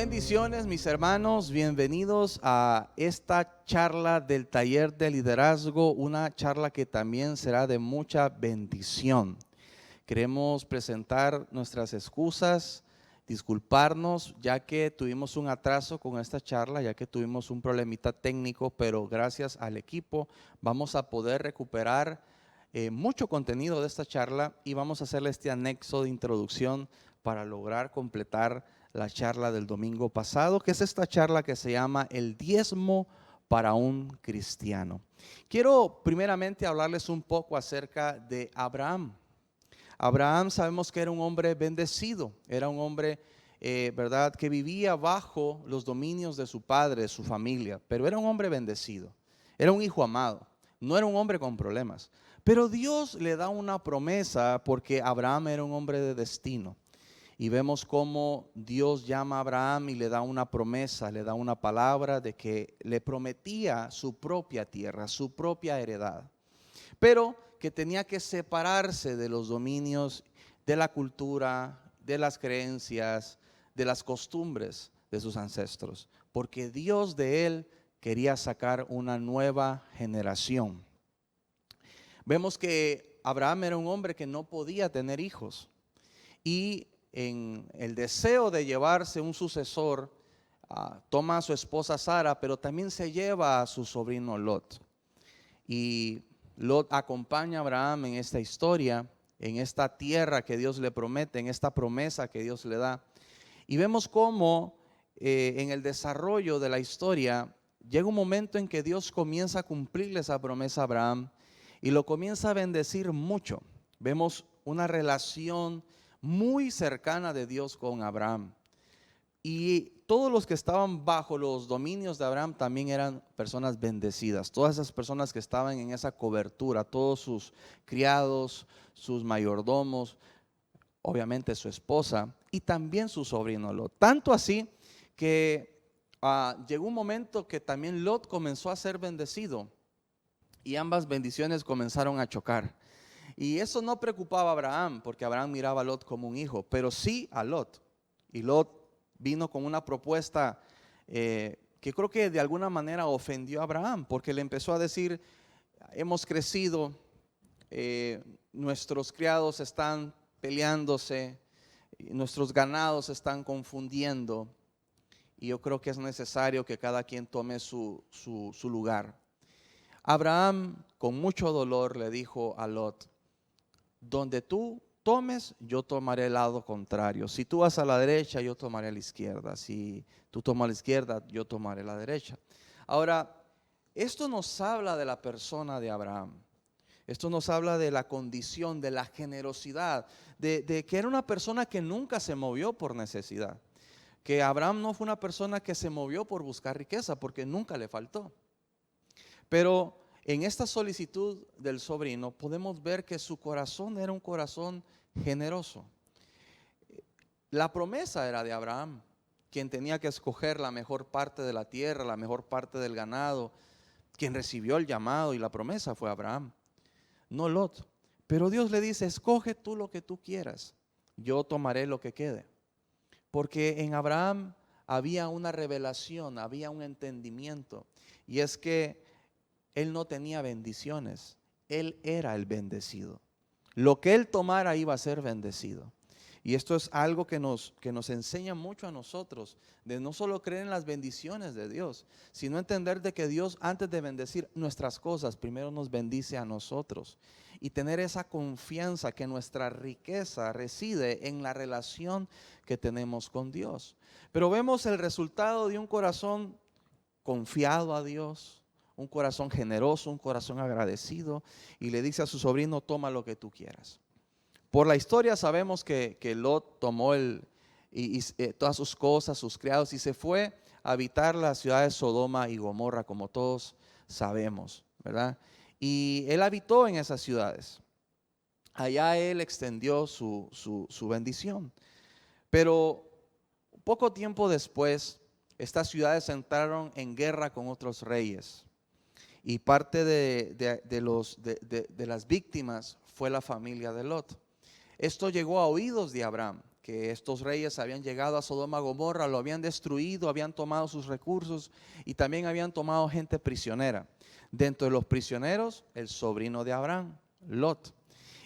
Bendiciones, mis hermanos, bienvenidos a esta charla del taller de liderazgo, una charla que también será de mucha bendición. Queremos presentar nuestras excusas, disculparnos, ya que tuvimos un atraso con esta charla, ya que tuvimos un problemita técnico, pero gracias al equipo vamos a poder recuperar mucho contenido de esta charla y vamos a hacerle este anexo de introducción para lograr completar la charla del domingo pasado, que es esta charla que se llama El diezmo para un cristiano. Quiero primeramente hablarles un poco acerca de Abraham. Abraham sabemos que era un hombre bendecido, era un hombre, ¿verdad?, que vivía bajo los dominios de su padre, de su familia, pero era un hombre bendecido, era un hijo amado, no era un hombre con problemas. Pero Dios le da una promesa porque Abraham era un hombre de destino. Y vemos cómo Dios llama a Abraham y le da una promesa, le da una palabra de que le prometía su propia tierra, su propia heredad. Pero que tenía que separarse de los dominios, de la cultura, de las creencias, de las costumbres de sus ancestros. Porque Dios de él quería sacar una nueva generación. Vemos que Abraham era un hombre que no podía tener hijos. Y en el deseo de llevarse un sucesor, toma a su esposa Sara, pero también se lleva a su sobrino Lot. Y Lot acompaña a Abraham en esta historia, en esta tierra que Dios le promete, en esta promesa que Dios le da. Y vemos cómo en el desarrollo de la historia llega un momento en que Dios comienza a cumplirle esa promesa a Abraham y lo comienza a bendecir mucho. Vemos una relación muy cercana de Dios con Abraham. Y todos los que estaban bajo los dominios de Abraham también eran personas bendecidas. Todas esas personas que estaban en esa cobertura, todos sus criados, sus mayordomos, obviamente su esposa y también su sobrino Lot. Tanto así que llegó un momento que también Lot comenzó a ser bendecido y ambas bendiciones comenzaron a chocar. Y eso no preocupaba a Abraham, porque Abraham miraba a Lot como un hijo, pero sí a Lot. Y Lot vino con una propuesta que creo que de alguna manera ofendió a Abraham, porque le empezó a decir: hemos crecido, nuestros criados están peleándose, nuestros ganados se están confundiendo, y yo creo que es necesario que cada quien tome su lugar. Abraham, con mucho dolor, le dijo a Lot: donde tú tomes, yo tomaré el lado contrario. Si tú vas a la derecha, yo tomaré a la izquierda. Si tú tomas a la izquierda, yo tomaré la derecha. Ahora, esto nos habla de la persona de Abraham. Esto nos habla de la condición, de la generosidad, de que era una persona que nunca se movió por necesidad. Que Abraham no fue una persona que se movió por buscar riqueza, porque nunca le faltó. Pero en esta solicitud del sobrino podemos ver que su corazón era un corazón generoso. La promesa era de Abraham, quien tenía que escoger la mejor parte de la tierra, la mejor parte del ganado. Quien recibió el llamado y la promesa fue Abraham, no Lot. Pero Dios le dice: escoge tú lo que tú quieras, yo tomaré lo que quede. Porque en Abraham había una revelación, había un entendimiento, y es que él no tenía bendiciones, él era el bendecido. Lo que él tomara iba a ser bendecido. Y esto es algo que nos enseña mucho a nosotros, de no solo creer en las bendiciones de Dios, sino entender de que Dios, antes de bendecir nuestras cosas, primero nos bendice a nosotros. Y tener esa confianza que nuestra riqueza reside en la relación que tenemos con Dios. Pero vemos el resultado de un corazón confiado a Dios, un corazón generoso, un corazón agradecido, y le dice a su sobrino: toma lo que tú quieras. Por la historia sabemos que Lot tomó todas sus cosas, sus criados, y se fue a habitar las ciudades de Sodoma y Gomorra, como todos sabemos, ¿verdad? Y él habitó en esas ciudades. Allá él extendió su bendición. Pero poco tiempo después, estas ciudades entraron en guerra con otros reyes. Y parte de las víctimas fue la familia de Lot. Esto llegó a oídos de Abraham, que estos reyes habían llegado a Sodoma y Gomorra, lo habían destruido, habían tomado sus recursos y también habían tomado gente prisionera. Dentro de los prisioneros, el sobrino de Abraham, Lot.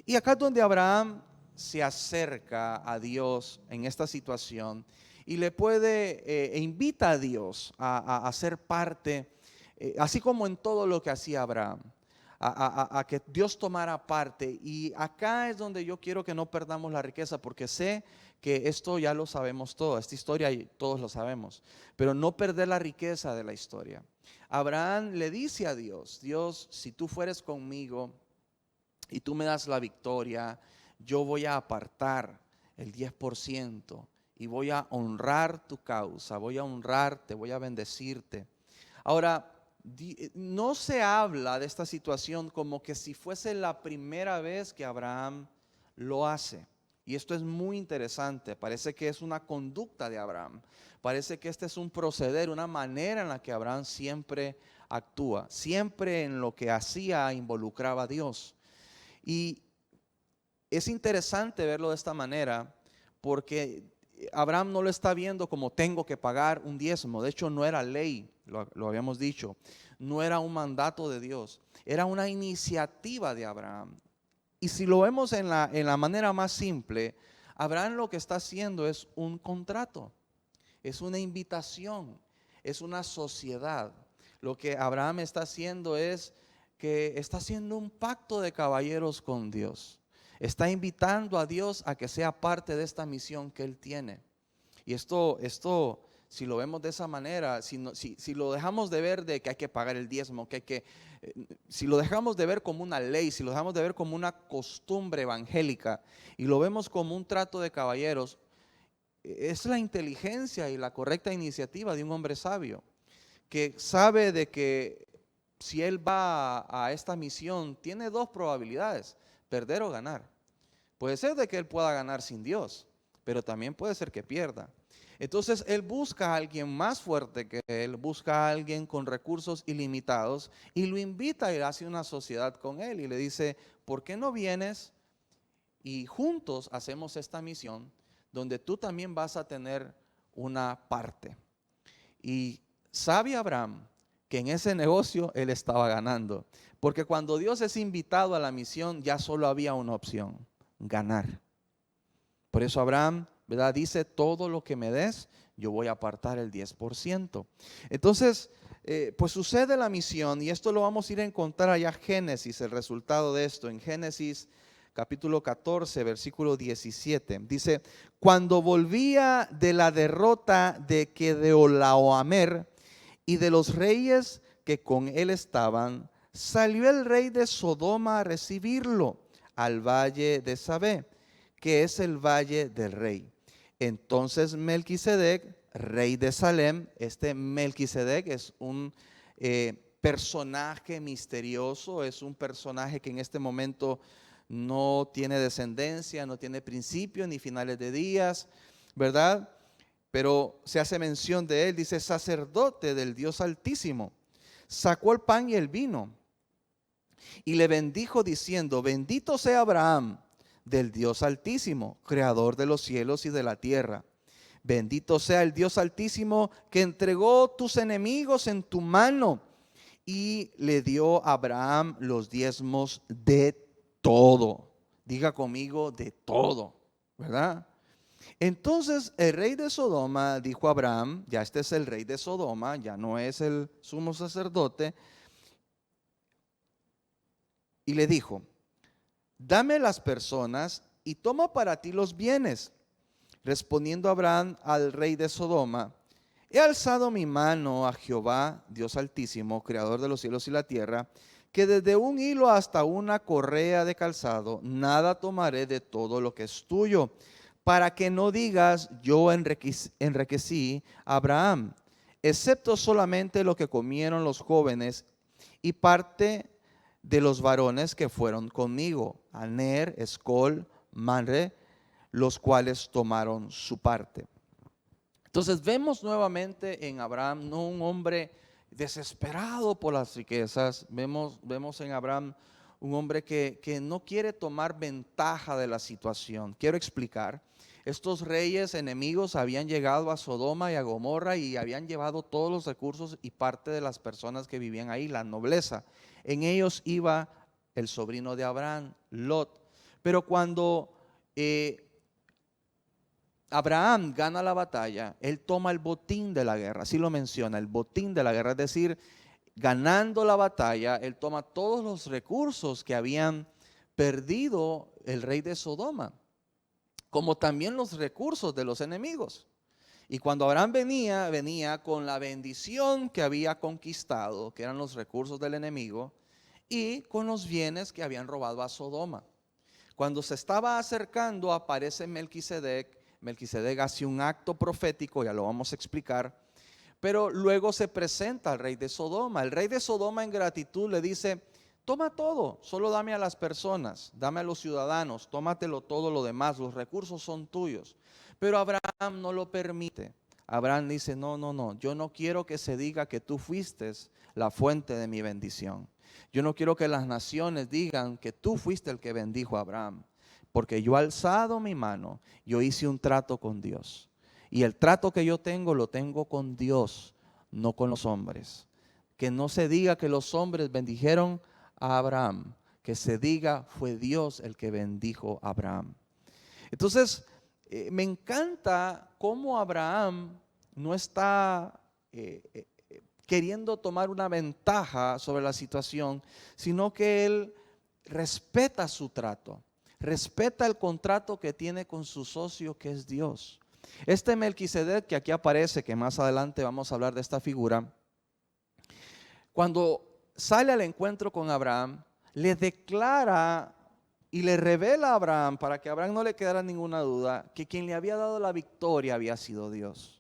Y acá es donde Abraham se acerca a Dios en esta situación y le puede, invita a Dios a ser parte, así como en todo lo que hacía Abraham. A que Dios tomara parte. Y acá es donde yo quiero que no perdamos la riqueza, porque sé que esto ya lo sabemos todo, esta historia todos lo sabemos, pero no perder la riqueza de la historia. Abraham le dice a Dios: Dios, si tú fueres conmigo y tú me das la victoria, yo voy a apartar el 10% y voy a honrar tu causa, voy a honrarte, voy a bendecirte. Ahora, no se habla de esta situación como que si fuese la primera vez que Abraham lo hace. Y esto es muy interesante. Parece que es una conducta de Abraham. Parece que este es un proceder, una manera en la que Abraham siempre actúa. Siempre en lo que hacía involucraba a Dios. Y es interesante verlo de esta manera, porque Abraham no lo está viendo como tengo que pagar un diezmo. De hecho, no era ley, lo habíamos dicho. No era un mandato de Dios. Era una iniciativa de Abraham. Y si lo vemos en la manera más simple, Abraham lo que está haciendo es un contrato. Es una invitación. Es una sociedad. Lo que Abraham está haciendo es que está haciendo un pacto de caballeros con Dios. Está invitando a Dios a que sea parte de esta misión que Él tiene. Y esto si lo vemos de esa manera, si lo dejamos de ver de que hay que pagar el diezmo, si lo dejamos de ver como una ley, si lo dejamos de ver como una costumbre evangélica y lo vemos como un trato de caballeros, es la inteligencia y la correcta iniciativa de un hombre sabio, que sabe de que si él va a esta misión, tiene dos probabilidades: perder o ganar. Puede ser de que él pueda ganar sin Dios, pero también puede ser que pierda. Entonces él busca a alguien más fuerte que él, busca a alguien con recursos ilimitados y lo invita y hace una sociedad con él y le dice: ¿por qué no vienes y juntos hacemos esta misión donde tú también vas a tener una parte? Y sabe Abraham que en ese negocio él estaba ganando, porque cuando Dios es invitado a la misión ya solo había una opción: ganar. Por eso Abraham, ¿verdad?, dice: todo lo que me des, yo voy a apartar el 10%. Entonces, pues sucede la misión, y esto lo vamos a ir a encontrar allá en Génesis, el resultado de esto, en Génesis capítulo 14, versículo 17. Dice: cuando volvía de la derrota de Kedorlaomer y de los reyes que con él estaban, salió el rey de Sodoma a recibirlo al valle de Sabé, que es el valle del rey. Entonces Melquisedec, rey de Salem, este Melquisedec es un personaje misterioso, es un personaje que en este momento no tiene descendencia, no tiene principios ni finales de días, ¿verdad? Pero se hace mención de él, dice: sacerdote del Dios Altísimo, sacó el pan y el vino y le bendijo diciendo: bendito sea Abraham del Dios Altísimo, creador de los cielos y de la tierra. Bendito sea el Dios Altísimo que entregó tus enemigos en tu mano. Y le dio a Abraham los diezmos de todo. Diga conmigo: de todo, ¿verdad? Entonces el rey de Sodoma dijo a Abraham: ya este es el rey de Sodoma, ya no es el sumo sacerdote. Y le dijo: dame las personas y toma para ti los bienes. Respondiendo Abraham al rey de Sodoma: he alzado mi mano a Jehová, Dios Altísimo, creador de los cielos y la tierra, que desde un hilo hasta una correa de calzado, nada tomaré de todo lo que es tuyo, para que no digas: yo enriquecí a Abraham, excepto solamente lo que comieron los jóvenes y parte de los varones que fueron conmigo, Aner, Escol, Manre, los cuales tomaron su parte. Entonces vemos nuevamente en Abraham no un hombre desesperado por las riquezas, vemos en Abraham un hombre que no quiere tomar ventaja de la situación. Quiero explicar. Estos reyes enemigos habían llegado a Sodoma y a Gomorra y habían llevado todos los recursos y parte de las personas que vivían ahí, la nobleza. En ellos iba el sobrino de Abraham, Lot. Pero cuando Abraham gana la batalla, él toma el botín de la guerra, así lo menciona, el botín de la guerra, es decir, ganando la batalla, él toma todos los recursos que habían perdido el rey de Sodoma, como también los recursos de los enemigos. Y cuando Abraham venía con la bendición que había conquistado, que eran los recursos del enemigo, y con los bienes que habían robado a Sodoma. Cuando se estaba acercando, aparece Melquisedec. Melquisedec hace un acto profético, ya lo vamos a explicar, pero luego se presenta al rey de Sodoma. El rey de Sodoma en gratitud le dice: toma todo, solo dame a las personas, dame a los ciudadanos, tómatelo todo lo demás, los recursos son tuyos. Pero Abraham no lo permite. Abraham dice: no, yo no quiero que se diga que tú fuiste la fuente de mi bendición. Yo no quiero que las naciones digan que tú fuiste el que bendijo a Abraham, porque yo he alzado mi mano, yo hice un trato con Dios. Y el trato que yo tengo, lo tengo con Dios, no con los hombres. Que no se diga que los hombres bendijeron a Abraham, que se diga fue Dios el que bendijo a Abraham. Entonces, me encanta cómo Abraham no está queriendo tomar una ventaja sobre la situación, sino que él respeta su trato, respeta el contrato que tiene con su socio, que es Dios. Este Melquisedec que aquí aparece, que más adelante vamos a hablar de esta figura, cuando sale al encuentro con Abraham, le declara y le revela a Abraham, para que a Abraham no le quedara ninguna duda, que quien le había dado la victoria había sido Dios.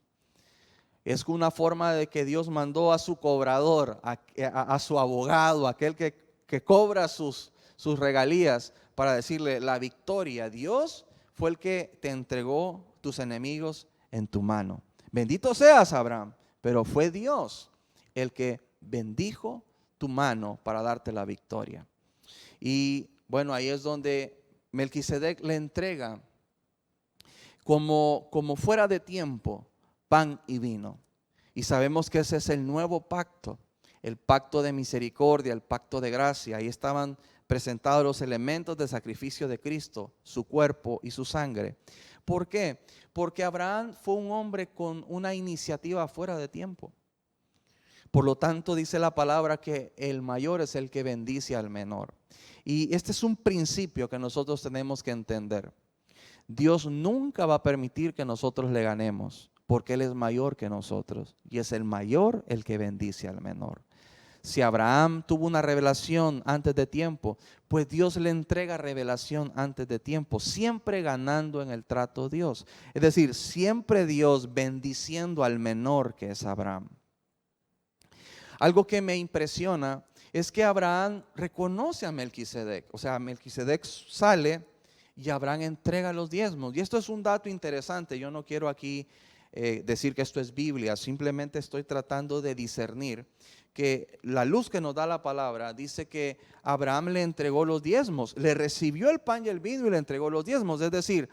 Es una forma de que Dios mandó a su cobrador, a su abogado, aquel que cobra sus regalías, para decirle: la victoria, Dios fue el que te entregó tus enemigos en tu mano. Bendito seas, Abraham, pero fue Dios el que bendijo tu mano para darte la victoria. Y bueno, ahí es donde Melquisedec le entrega como fuera de tiempo pan y vino. Y sabemos que ese es el nuevo pacto, el pacto de misericordia, el pacto de gracia. Ahí estaban presentados los elementos de sacrificio de Cristo, su cuerpo y su sangre. ¿Por qué? Porque Abraham fue un hombre con una iniciativa fuera de tiempo. Por lo tanto, dice la palabra que el mayor es el que bendice al menor. Y este es un principio que nosotros tenemos que entender. Dios nunca va a permitir que nosotros le ganemos, porque Él es mayor que nosotros. Y es el mayor el que bendice al menor. Si Abraham tuvo una revelación antes de tiempo, pues Dios le entrega revelación antes de tiempo, siempre ganando en el trato de Dios. Es decir, siempre Dios bendiciendo al menor, que es Abraham. Algo que me impresiona es que Abraham reconoce a Melquisedec. O sea, Melquisedec sale y Abraham entrega los diezmos. Y esto es un dato interesante. Yo no quiero aquí decir que esto es Biblia, simplemente estoy tratando de discernir que la luz que nos da la palabra dice que Abraham le entregó los diezmos, le recibió el pan y el vino y le entregó los diezmos. Es decir,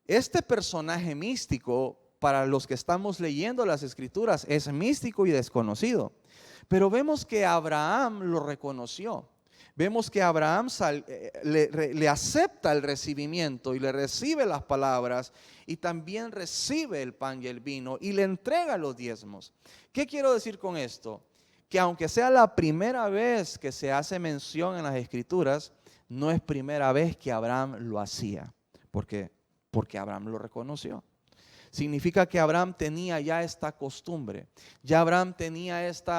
este personaje místico, para los que estamos leyendo las escrituras, es místico y desconocido. Pero vemos que Abraham lo reconoció. Vemos que Abraham le acepta el recibimiento y le recibe las palabras, y también recibe el pan y el vino y le entrega los diezmos. ¿Qué quiero decir con esto? Que aunque sea la primera vez que se hace mención en las escrituras, no es primera vez que Abraham lo hacía, porque Abraham lo reconoció. Significa que Abraham tenía ya esta costumbre, ya Abraham tenía este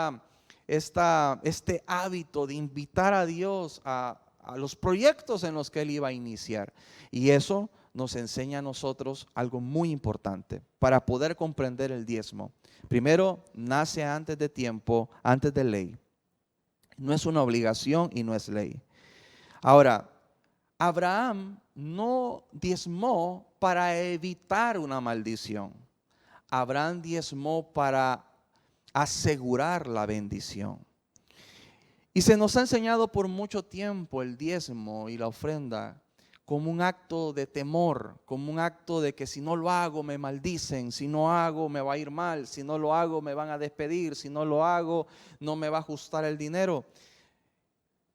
hábito de invitar a Dios a los proyectos en los que él iba a iniciar. Y eso nos enseña a nosotros algo muy importante para poder comprender el diezmo. Primero, nace antes de tiempo, antes de ley. No es una obligación y no es ley. Ahora, Abraham no diezmó para evitar una maldición. Abraham diezmó para asegurar la bendición. Y se nos ha enseñado por mucho tiempo el diezmo y la ofrenda como un acto de temor, como un acto de que si no lo hago me maldicen, si no hago me va a ir mal, si no lo hago me van a despedir, si no lo hago no me va a ajustar el dinero.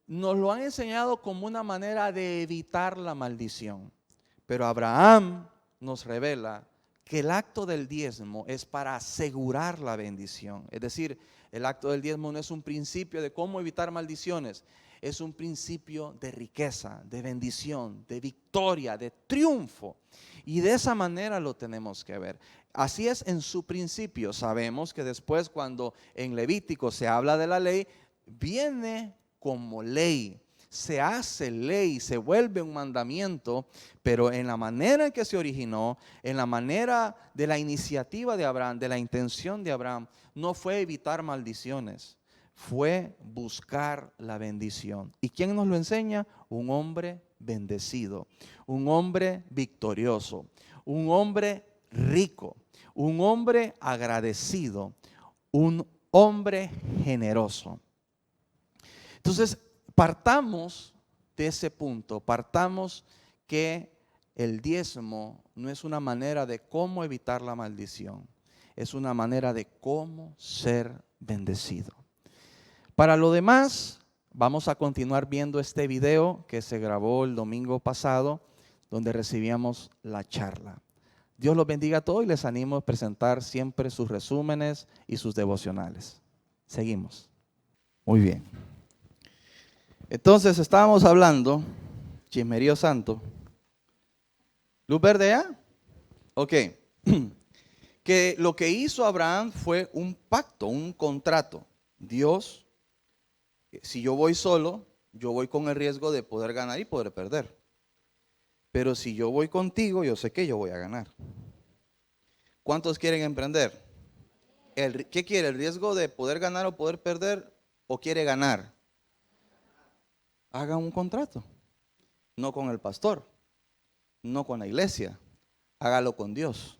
Nos lo han enseñado como una manera de evitar la maldición. Pero Abraham nos revela que el acto del diezmo es para asegurar la bendición. Es decir, el acto del diezmo no es un principio de cómo evitar maldiciones, es un principio de riqueza, de bendición, de victoria, de triunfo. Y de esa manera lo tenemos que ver. Así es en su principio. Sabemos que después, cuando en Levítico se habla de la ley, viene como ley, se hace ley, se vuelve un mandamiento, pero en la manera en que se originó, en la manera de la iniciativa de Abraham, de la intención de Abraham, no fue evitar maldiciones, fue buscar la bendición. ¿Y quién nos lo enseña? Un hombre bendecido, un hombre victorioso, un hombre rico, un hombre agradecido, un hombre generoso. Entonces, partamos de ese punto, partamos que el diezmo no es una manera de cómo evitar la maldición, es una manera de cómo ser bendecido. Para lo demás, vamos a continuar viendo este video que se grabó el domingo pasado, donde recibíamos la charla. Dios los bendiga a todos y les animo a presentar siempre sus resúmenes y sus devocionales. Seguimos. Muy bien. Entonces estábamos hablando, chismerío santo, luz verde ya, ok, que lo que hizo Abraham fue un pacto, un contrato. Dios, si yo voy solo, yo voy con el riesgo de poder ganar y poder perder. Pero si yo voy contigo, yo sé que yo voy a ganar. ¿Cuántos quieren emprender? ¿Qué quiere? ¿El riesgo de poder ganar o poder perder? ¿O quiere ganar? Haga un contrato, no con el pastor, no con la iglesia, hágalo con Dios.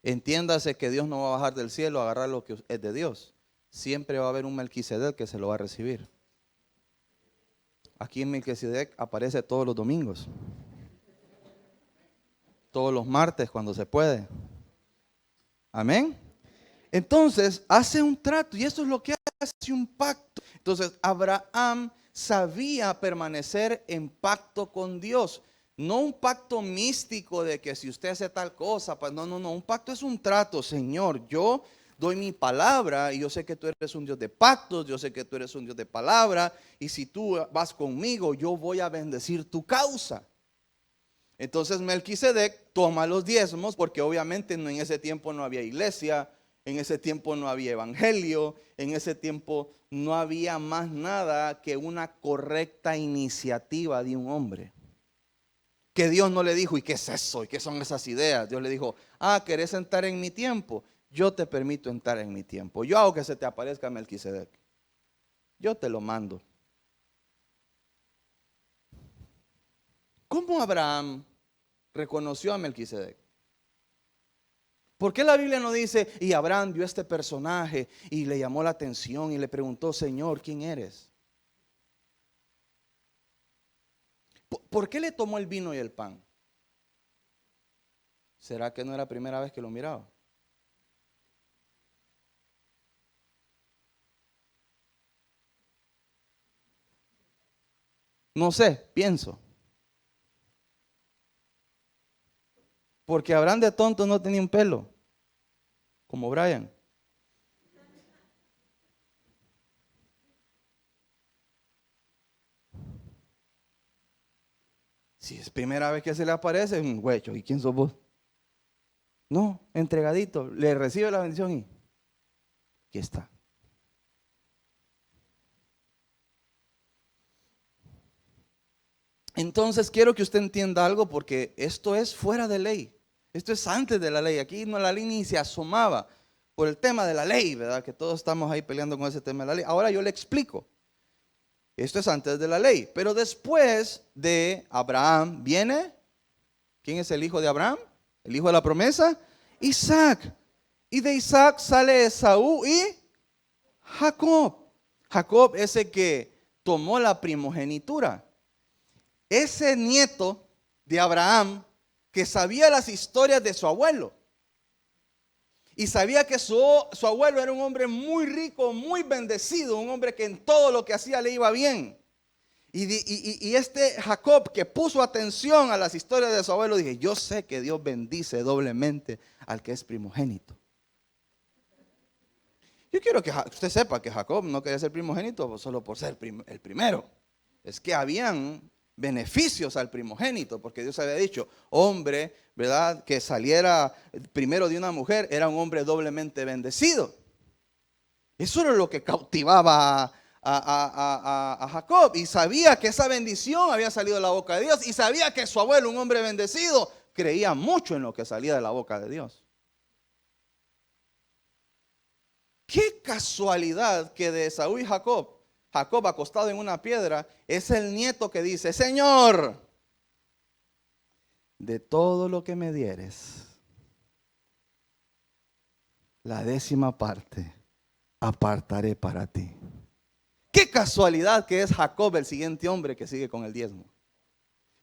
Entiéndase que Dios no va a bajar del cielo a agarrar lo que es de Dios. Siempre va a haber un Melquisedec que se lo va a recibir. Aquí en Melquisedec aparece todos los domingos, todos los martes cuando se puede. Amén. Entonces hace un trato y eso es lo que hace un pacto. Entonces Abraham sabía permanecer en pacto con Dios. No un pacto místico de que si usted hace tal cosa, pues no. Un pacto es un trato. Señor, yo doy mi palabra y yo sé que tú eres un Dios de pactos, yo sé que tú eres un Dios de palabra. Y si tú vas conmigo, yo voy a bendecir tu causa. Entonces Melquisedec toma los diezmos porque obviamente en ese tiempo no había iglesia. En ese tiempo no había evangelio, en ese tiempo no había más nada que una correcta iniciativa de un hombre. Que Dios no le dijo, ¿y qué es eso? ¿Y qué son esas ideas? Dios le dijo, ¿querés entrar en mi tiempo? Yo te permito entrar en mi tiempo. Yo hago que se te aparezca Melquisedec. Yo te lo mando. ¿Cómo Abraham reconoció a Melquisedec? ¿Por qué la Biblia no dice, y Abraham vio a este personaje y le llamó la atención y le preguntó, Señor, ¿quién eres? ¿Por qué le tomó el vino y el pan? ¿Será que no era la primera vez que lo miraba? No sé, pienso. Porque Abraham de tonto no tenía un pelo, como Brian. Si es primera vez que se le aparece, un huecho. ¿Y quién sos vos? No, entregadito, le recibe la bendición y aquí está. Entonces quiero que usted entienda algo porque esto es fuera de ley. Esto es antes de la ley. Aquí no, la ley ni se asomaba por el tema de la ley, ¿verdad? Que todos estamos ahí peleando con ese tema de la ley. Ahora yo le explico. Esto es antes de la ley. Pero después de Abraham viene, ¿quién es el hijo de Abraham? El hijo de la promesa, Isaac. Y de Isaac sale Esaú y Jacob. Jacob es el que tomó la primogenitura. ese nieto de Abraham que sabía las historias de su abuelo. Y sabía que su abuelo era un hombre muy rico, muy bendecido, un hombre que en todo lo que hacía le iba bien. Y este Jacob, que puso atención a las historias de su abuelo, dije, yo sé que Dios bendice doblemente al que es primogénito. Yo quiero que usted sepa que Jacob no quería ser primogénito solo por ser el primero. Es que habían beneficios al primogénito, porque Dios había dicho, hombre, ¿verdad? Que saliera primero de una mujer, era un hombre doblemente bendecido. Eso era lo que cautivaba a Jacob, y sabía que esa bendición había salido de la boca de Dios, y sabía que su abuelo, un hombre bendecido, creía mucho en lo que salía de la boca de Dios. Qué casualidad que de Esaú y Jacob acostado en una piedra, es el nieto que dice, Señor, de todo lo que me dieres, la 10ª parte apartaré para ti. Qué casualidad que es Jacob el siguiente hombre que sigue con el diezmo.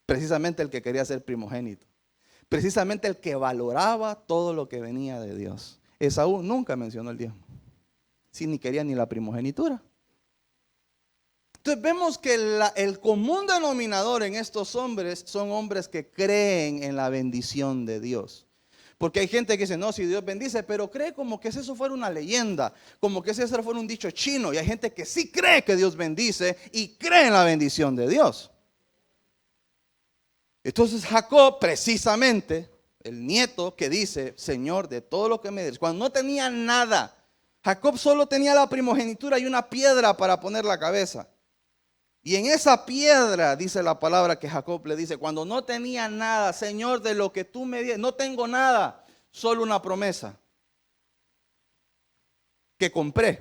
Precisamente el que quería ser primogénito. Precisamente el que valoraba todo lo que venía de Dios. Esaú nunca mencionó el diezmo. Si ni quería ni la primogenitura. Entonces vemos que el común denominador en estos hombres son hombres que creen en la bendición de Dios. Porque hay gente que dice, no, si Dios bendice, pero cree como que si eso fuera una leyenda, como que si eso fuera un dicho chino. Y hay gente que sí cree que Dios bendice y cree en la bendición de Dios. Entonces Jacob, precisamente, el nieto que dice, Señor, de todo lo que me des, cuando no tenía nada, Jacob solo tenía la primogenitura y una piedra para poner la cabeza. Y en esa piedra dice la palabra que Jacob le dice, cuando no tenía nada, Señor, de lo que tú me diste, no tengo nada, solo una promesa que compré.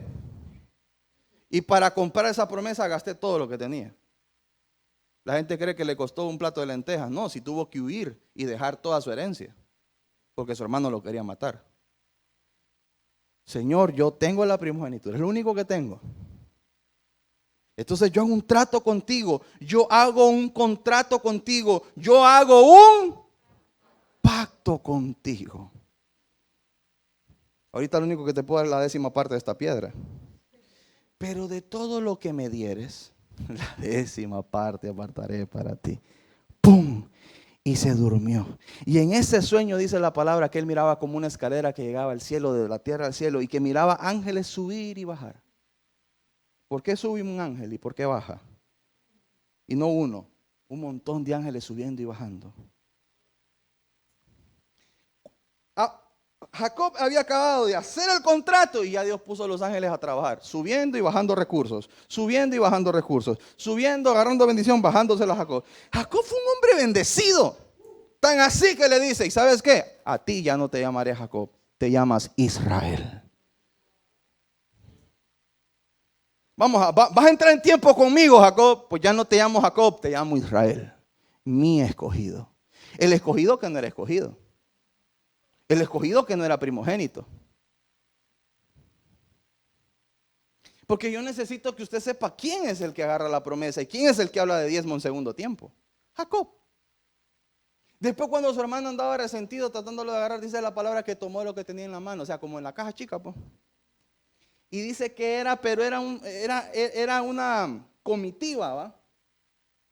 Y para comprar esa promesa gasté todo lo que tenía. La gente cree que le costó un plato de lentejas. No, si tuvo que huir y dejar toda su herencia, porque su hermano lo quería matar. Señor, yo tengo la primogenitura, es lo único que tengo. Entonces yo hago un trato contigo, yo hago un contrato contigo, yo hago un pacto contigo. Ahorita lo único que te puedo dar es la 10ª parte de esta piedra. Pero de todo lo que me dieres, la 10ª parte apartaré para ti. ¡Pum! Y se durmió. Y en ese sueño dice la palabra que él miraba como una escalera que llegaba al cielo, de la tierra al cielo, y que miraba ángeles subir y bajar. ¿Por qué sube un ángel y por qué baja? Y no uno, un montón de ángeles subiendo y bajando. Jacob había acabado de hacer el contrato y ya Dios puso a los ángeles a trabajar, subiendo y bajando recursos, subiendo y bajando recursos, subiendo, agarrando bendición, bajándosela a Jacob. Jacob fue un hombre bendecido, tan así que le dice, ¿y sabes qué? A ti ya no te llamaré Jacob, te llamas Israel. Vas a entrar en tiempo conmigo, Jacob. Pues ya no te llamo Jacob, te llamo Israel, mi escogido. El escogido que no era escogido. El escogido que no era primogénito. Porque yo necesito que usted sepa quién es el que agarra la promesa y quién es el que habla de diezmo en segundo tiempo. Jacob. Después cuando su hermano andaba resentido tratándolo de agarrar, dice la palabra que tomó lo que tenía en la mano, o sea, como en la caja chica, pues. Y dice que era una comitiva, ¿va?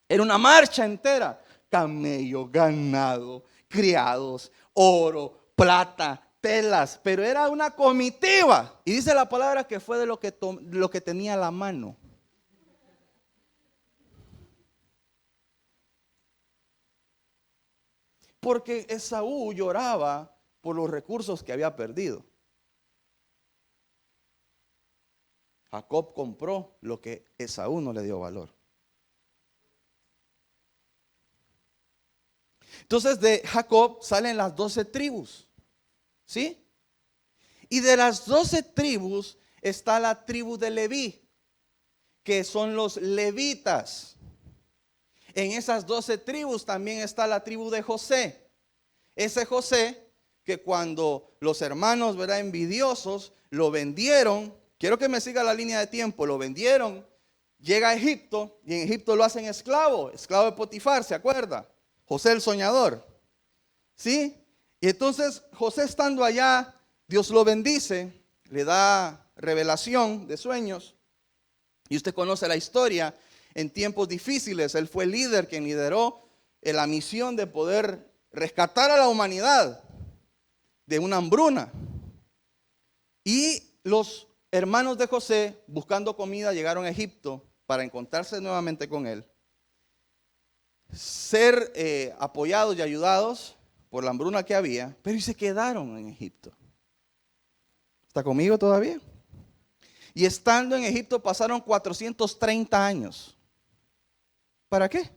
Era una marcha entera. Camello, ganado, criados, oro, plata, telas. Pero era una comitiva. Y dice la palabra que fue de lo que tenía a la mano. Porque Esaú lloraba por los recursos que había perdido. Jacob compró lo que Esaú no le dio valor. Entonces de Jacob salen las 12 tribus. ¿Sí? Y de las 12 tribus está la tribu de Leví, que son los levitas. En esas 12 tribus también está la tribu de José. Ese José que cuando los hermanos, envidiosos, lo vendieron. Quiero que me siga la línea de tiempo. Lo vendieron, llega a Egipto y en Egipto lo hacen esclavo de Potifar, ¿se acuerda? José el soñador, ¿sí? Y entonces José estando allá, Dios lo bendice, le da revelación de sueños. Y usted conoce la historia. En tiempos difíciles, él fue el líder quien lideró la misión de poder rescatar a la humanidad de una hambruna. Y los hermanos de José, buscando comida, llegaron a Egipto para encontrarse nuevamente con él, ser apoyados y ayudados por la hambruna que había, pero y se quedaron en Egipto. ¿Está conmigo todavía? Y estando en Egipto pasaron 430 años. ¿Para qué?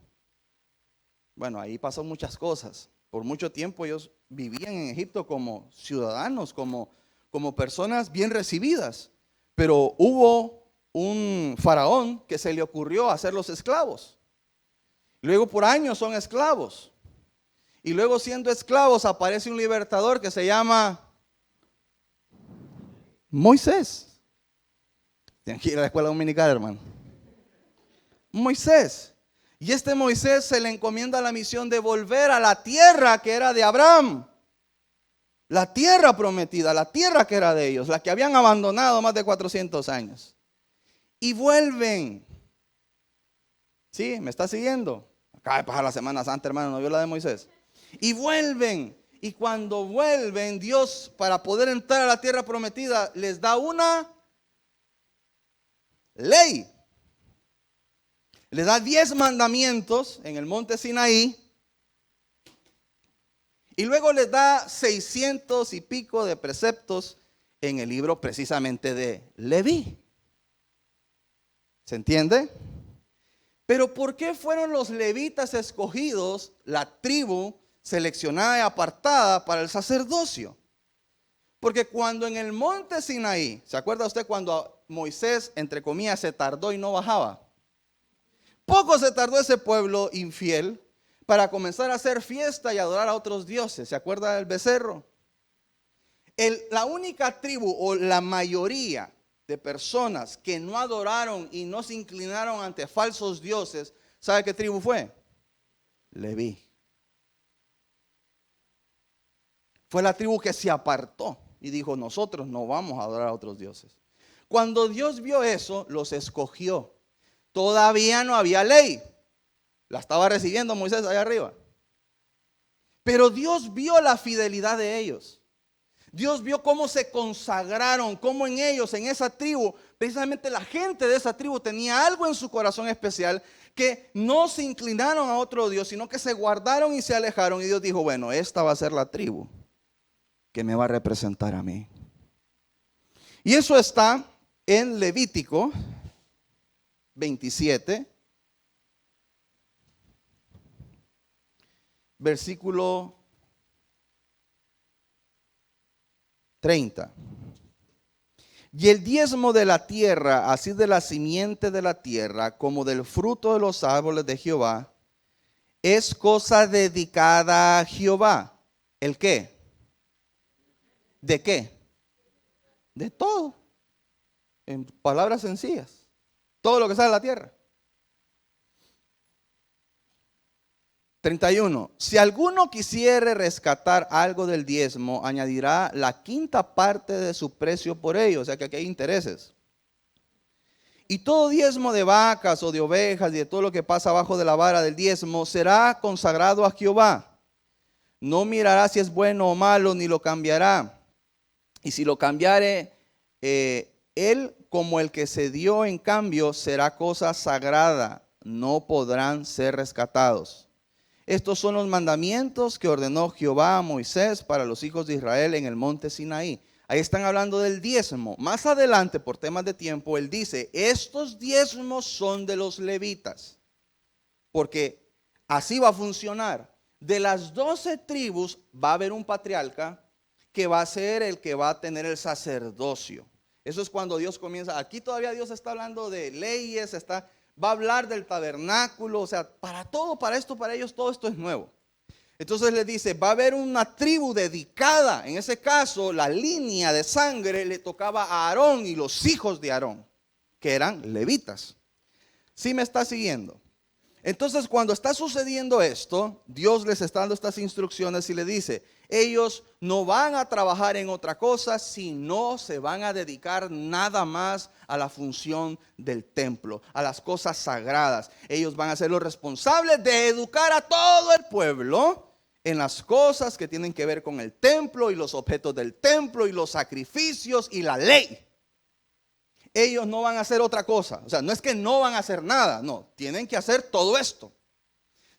Bueno, ahí pasó muchas cosas. Por mucho tiempo ellos vivían en Egipto como ciudadanos, como personas bien recibidas. Pero hubo un faraón que se le ocurrió hacerlos esclavos. Luego por años son esclavos. Y luego siendo esclavos aparece un libertador que se llama Moisés. Tienen que ir a la escuela dominical, hermano. Moisés. Y este Moisés se le encomienda la misión de volver a la tierra que era de Abraham. La tierra prometida, la tierra que era de ellos, la que habían abandonado más de 400 años. Y vuelven. ¿Sí? ¿Me está siguiendo? Acaba de pasar la Semana Santa, hermano, ¿no vio la de Moisés? Y vuelven. Y cuando vuelven, Dios, para poder entrar a la tierra prometida, les da una ley. Les da 10 mandamientos en el monte Sinaí. Y luego les da 600 y pico de preceptos en el libro precisamente de Leví. ¿Se entiende? Pero ¿por qué fueron los levitas escogidos, la tribu seleccionada y apartada para el sacerdocio? Porque cuando en el monte Sinaí, ¿se acuerda usted cuando Moisés, entre comillas, se tardó y no bajaba? Poco se tardó ese pueblo infiel para comenzar a hacer fiesta y adorar a otros dioses. ¿Se acuerda del becerro? La única tribu o la mayoría de personas que no adoraron y no se inclinaron ante falsos dioses, ¿sabe qué tribu fue? Leví. Fue la tribu que se apartó y dijo, nosotros no vamos a adorar a otros dioses. Cuando Dios vio eso, los escogió. Todavía no había ley. La estaba recibiendo Moisés allá arriba. Pero Dios vio la fidelidad de ellos. Dios vio cómo se consagraron, cómo en ellos, en esa tribu, precisamente la gente de esa tribu tenía algo en su corazón especial, que no se inclinaron a otro Dios, sino que se guardaron y se alejaron. Y Dios dijo, bueno, esta va a ser la tribu que me va a representar a mí. Y eso está en Levítico 27, versículo 30. Y el diezmo de la tierra, así de la simiente de la tierra, como del fruto de los árboles de Jehová, es cosa dedicada a Jehová. ¿El qué? ¿De qué? De todo. En palabras sencillas. Todo lo que sale de la tierra. 31. Si alguno quisiere rescatar algo del diezmo, añadirá la quinta parte de su precio por ello. O sea que aquí hay intereses. Y todo diezmo de vacas o de ovejas y de todo lo que pasa abajo de la vara del diezmo será consagrado a Jehová. No mirará si es bueno o malo, ni lo cambiará. Y si lo cambiare, él como el que se dio en cambio será cosa sagrada. No podrán ser rescatados. Estos son los mandamientos que ordenó Jehová a Moisés para los hijos de Israel en el monte Sinaí. Ahí están hablando del diezmo. Más adelante, por temas de tiempo, él dice, estos diezmos son de los levitas. Porque así va a funcionar. De las 12 tribus va a haber un patriarca que va a ser el que va a tener el sacerdocio. Eso es cuando Dios comienza. Aquí todavía Dios está hablando de leyes, va a hablar del tabernáculo, o sea, para todo, para esto, para ellos, todo esto es nuevo. Entonces le dice, va a haber una tribu dedicada. En ese caso, la línea de sangre le tocaba a Aarón y los hijos de Aarón, que eran levitas. ¿Sí me está siguiendo? Entonces, cuando está sucediendo esto, Dios les está dando estas instrucciones y le dice, ellos no van a trabajar en otra cosa, sino se van a dedicar nada más a la función del templo, a las cosas sagradas. Ellos van a ser los responsables de educar a todo el pueblo en las cosas que tienen que ver con el templo y los objetos del templo y los sacrificios y la ley. Ellos no van a hacer otra cosa. O sea, no es que no van a hacer nada. No, tienen que hacer todo esto.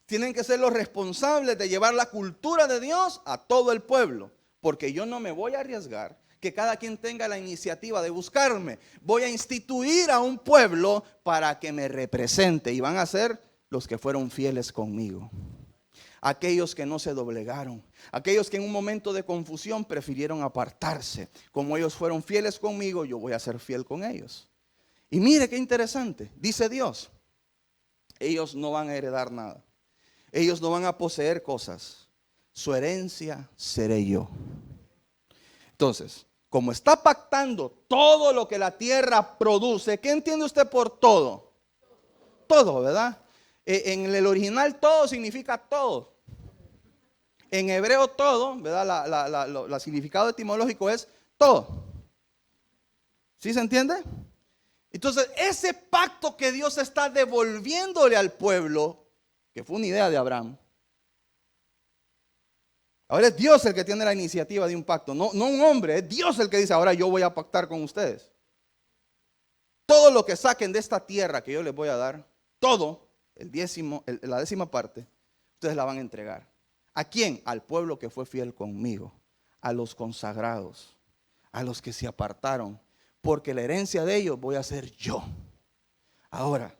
Tienen que ser los responsables de llevar la cultura de Dios a todo el pueblo. Porque yo no me voy a arriesgar que cada quien tenga la iniciativa de buscarme. Voy a instituir a un pueblo para que me represente. Y van a ser los que fueron fieles conmigo. Aquellos que no se doblegaron, aquellos que en un momento de confusión prefirieron apartarse. Como ellos fueron fieles conmigo, yo voy a ser fiel con ellos. Y mire qué interesante, dice Dios, ellos no van a heredar nada, ellos no van a poseer cosas, su herencia seré yo. Entonces, como está pactando todo lo que la tierra produce, ¿qué entiende usted por todo? Todo, ¿verdad? En el original todo significa todo. En hebreo todo, ¿verdad? El significado etimológico es todo. ¿Sí se entiende? Entonces, ese pacto que Dios está devolviéndole al pueblo, que fue una idea de Abraham. Ahora es Dios el que tiene la iniciativa de un pacto, no un hombre, es Dios el que dice, ahora yo voy a pactar con ustedes. Todo lo que saquen de esta tierra que yo les voy a dar, todo, la 10ª parte, ustedes la van a entregar. ¿A quién? Al pueblo que fue fiel conmigo, a los consagrados, a los que se apartaron, porque la herencia de ellos voy a ser yo. Ahora,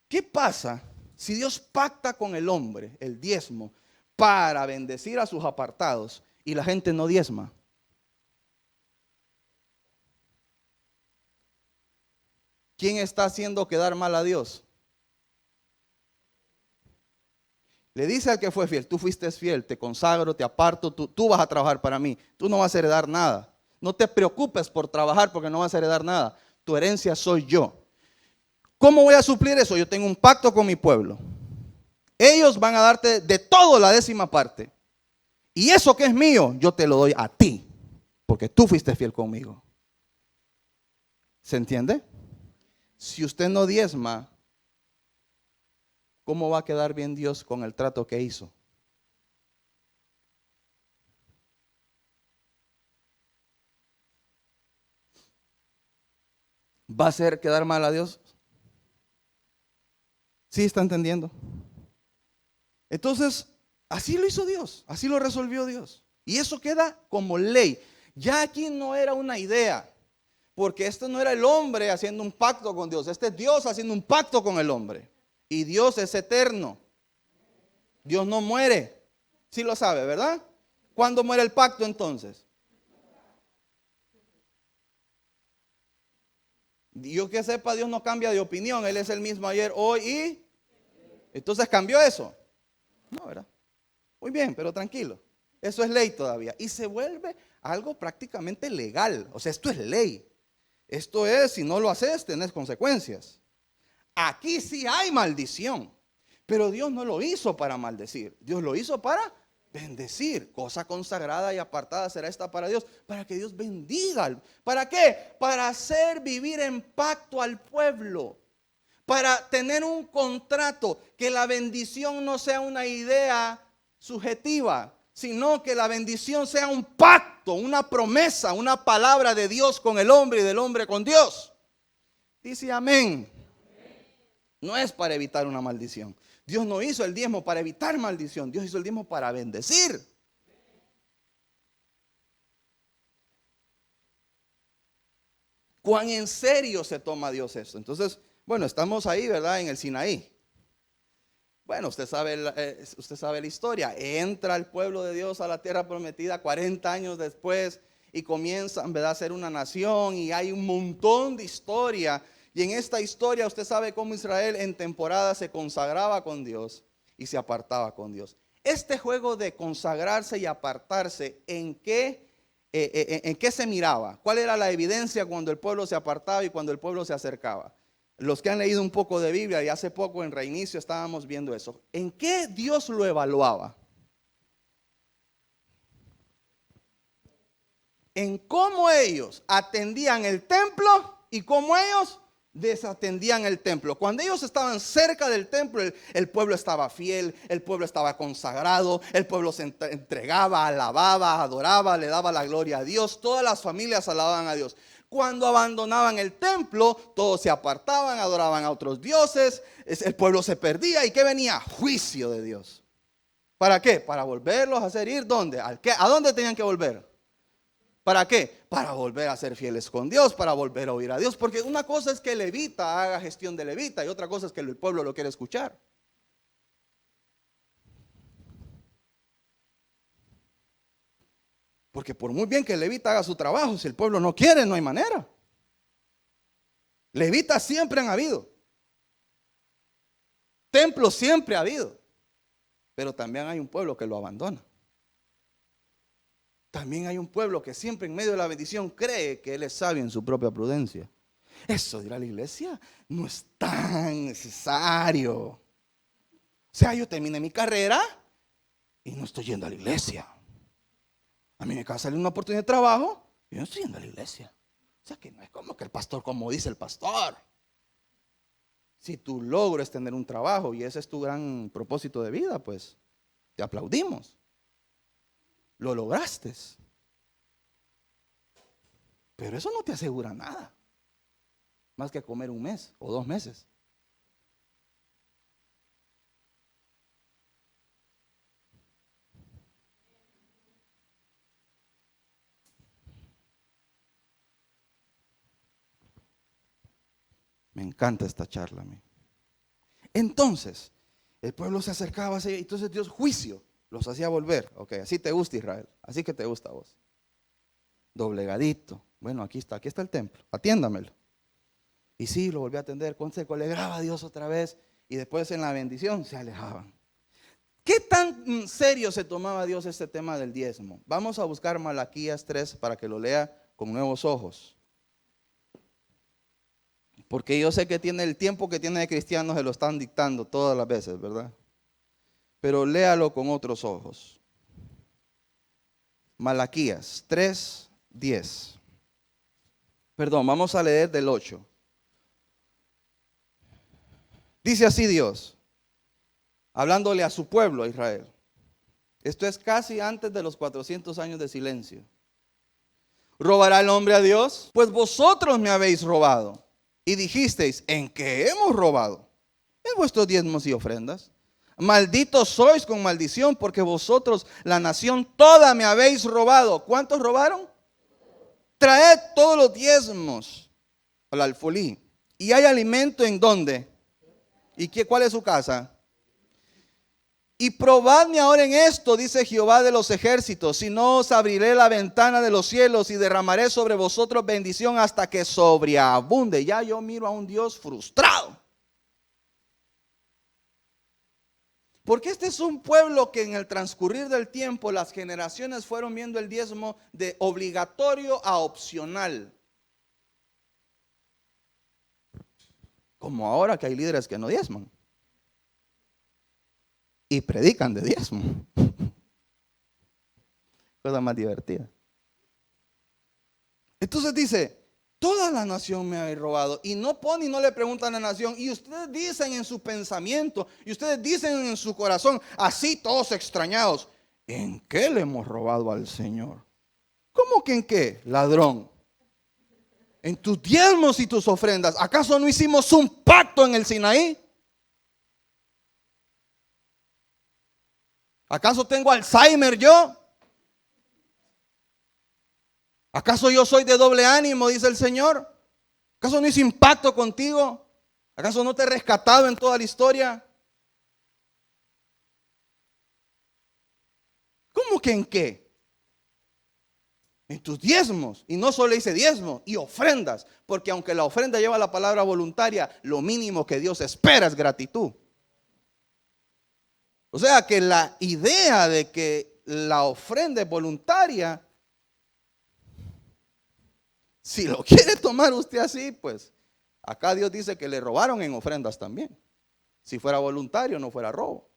¿qué pasa si Dios pacta con el hombre el diezmo para bendecir a sus apartados y la gente no diezma? ¿Quién está haciendo quedar mal a Dios? Le dice al que fue fiel, tú fuiste fiel, te consagro, te aparto, tú vas a trabajar para mí, tú no vas a heredar nada. No te preocupes por trabajar porque no vas a heredar nada. Tu herencia soy yo. ¿Cómo voy a suplir eso? Yo tengo un pacto con mi pueblo. Ellos van a darte de todo la 10ª parte. Y eso que es mío, yo te lo doy a ti, porque tú fuiste fiel conmigo. ¿Se entiende? Si usted no diezma, ¿cómo va a quedar bien Dios con el trato que hizo? ¿Va a hacer quedar mal a Dios? ¿Sí está entendiendo? Entonces, así lo hizo Dios, así lo resolvió Dios. Y eso queda como ley. Ya aquí no era una idea, porque este no era el hombre haciendo un pacto con Dios, este es Dios haciendo un pacto con el hombre. Y Dios es eterno. Dios no muere. Sí lo sabe, ¿verdad? ¿Cuándo muere el pacto entonces? Yo que sepa, Dios no cambia de opinión. Él es el mismo ayer, hoy y... Entonces cambió eso. No, ¿verdad? Muy bien, pero tranquilo. Eso es ley todavía. Y se vuelve algo prácticamente legal. O sea, esto es ley. Esto es, si no lo haces, tenés consecuencias. Aquí sí hay maldición. Pero Dios no lo hizo para maldecir. Dios lo hizo para bendecir. Cosa consagrada y apartada será esta para Dios. Para que Dios bendiga. ¿Para qué? Para hacer vivir en pacto al pueblo. Para tener un contrato. Que la bendición no sea una idea subjetiva, sino que la bendición sea un pacto, una promesa, una palabra de Dios con el hombre y del hombre con Dios. Dice amén. No es para evitar una maldición. Dios no hizo el diezmo para evitar maldición. Dios hizo el diezmo para bendecir. ¿Cuán en serio se toma Dios esto? Entonces, bueno, estamos ahí, ¿verdad? En el Sinaí. Bueno, usted sabe la historia. Entra el pueblo de Dios a la tierra prometida 40 años después y comienzan, ¿verdad?, a ser una nación, y hay un montón de historia. Y en esta historia usted sabe cómo Israel en temporada se consagraba con Dios y se apartaba con Dios. Este juego de consagrarse y apartarse, ¿en qué se miraba? ¿Cuál era la evidencia cuando el pueblo se apartaba y cuando el pueblo se acercaba? los que han leído un poco de Biblia, y hace poco en Reinicio estábamos viendo eso, ¿en qué Dios lo evaluaba? En cómo ellos atendían el templo y cómo ellos desatendían el templo. Cuando ellos estaban cerca del templo, el pueblo estaba fiel, el pueblo estaba consagrado, el pueblo se entregaba, alababa, adoraba, le daba la gloria a Dios. Todas las familias alababan a Dios. Cuando abandonaban el templo, todos se apartaban, adoraban a otros dioses, el pueblo se perdía. ¿Y qué venía? Juicio de Dios. ¿Para qué? Para volverlos a hacer ir. ¿Dónde? ¿A dónde tenían que volver? ¿Para qué? Para volver a ser fieles con Dios, para volver a oír a Dios. Porque una cosa es que el levita haga gestión de levita y otra cosa es que el pueblo lo quiere escuchar. Porque por muy bien que el levita haga su trabajo, si el pueblo no quiere, no hay manera. Levitas siempre han habido. Templos siempre ha habido. Pero también hay un pueblo que lo abandona. También hay un pueblo que siempre en medio de la bendición cree que él es sabio en su propia prudencia. Eso de ir a la iglesia no es tan necesario. O sea, yo terminé mi carrera y no estoy yendo a la iglesia. A mí me acaba de salir una oportunidad de trabajo y yo no estoy yendo a la iglesia. O sea, que no es como que el pastor, como dice el pastor. Si tu logro es tener un trabajo y ese es tu gran propósito de vida, pues te aplaudimos. Lo lograste. Pero eso no te asegura nada. Más que comer un mes o 2 meses. Me encanta esta charla a mí. Entonces, el pueblo se acercaba así, entonces Dios juicio los hacía volver. Ok, así te gusta Israel, así que te gusta a vos. Doblegadito. Bueno, aquí está el templo, atiéndamelo. Y sí, lo volví a atender, se alegraba a Dios otra vez y después en la bendición se alejaban. ¿Qué tan serio se tomaba Dios este tema del diezmo? Vamos a buscar Malaquías 3 para que lo lea con nuevos ojos. Porque yo sé que tiene el tiempo que tiene de cristianos, se lo están dictando todas las veces, ¿verdad? Pero léalo con otros ojos. Malaquías 3:10. Perdón, vamos a leer del 8. Dice así Dios, hablándole a su pueblo, a Israel. Esto es casi antes de los 400 años de silencio. ¿Robará el hombre a Dios? Pues vosotros me habéis robado. Y dijisteis, ¿en qué hemos robado? En vuestros diezmos y ofrendas. Malditos sois con maldición, porque vosotros, la nación toda, me habéis robado. ¿Cuántos robaron? Traed todos los diezmos al alfolí. ¿Y hay alimento en dónde? ¿Y cuál es su casa? Y probadme ahora en esto, dice Jehová de los ejércitos, si no os abriré la ventana de los cielos y derramaré sobre vosotros bendición hasta que sobreabunde. Ya yo miro a un Dios frustrado. Porque este es un pueblo que en el transcurrir del tiempo las generaciones fueron viendo el diezmo de obligatorio a opcional. Como ahora que hay líderes que no diezman y predican de diezmo. Cosa más divertida. Entonces dice, toda la nación me ha robado. Y no pone y no le preguntan a la nación. Y ustedes dicen en su pensamiento, y ustedes dicen en su corazón, así todos extrañados, ¿en qué le hemos robado al Señor? ¿Cómo que en qué? Ladrón. En tus diezmos y tus ofrendas. ¿Acaso no hicimos un pacto en el Sinaí? ¿Acaso tengo Alzheimer yo? ¿Acaso yo soy de doble ánimo, dice el Señor? ¿Acaso no hice impacto contigo? ¿Acaso no te he rescatado en toda la historia? ¿Cómo que en qué? En tus diezmos. Y no solo dice diezmos y ofrendas, porque aunque la ofrenda lleva la palabra voluntaria, lo mínimo que Dios espera es gratitud. O sea que la idea de que la ofrenda es voluntaria, si lo quiere tomar usted así, pues Acá Dios dice que le robaron en ofrendas también. Si fuera voluntario, no fuera robo.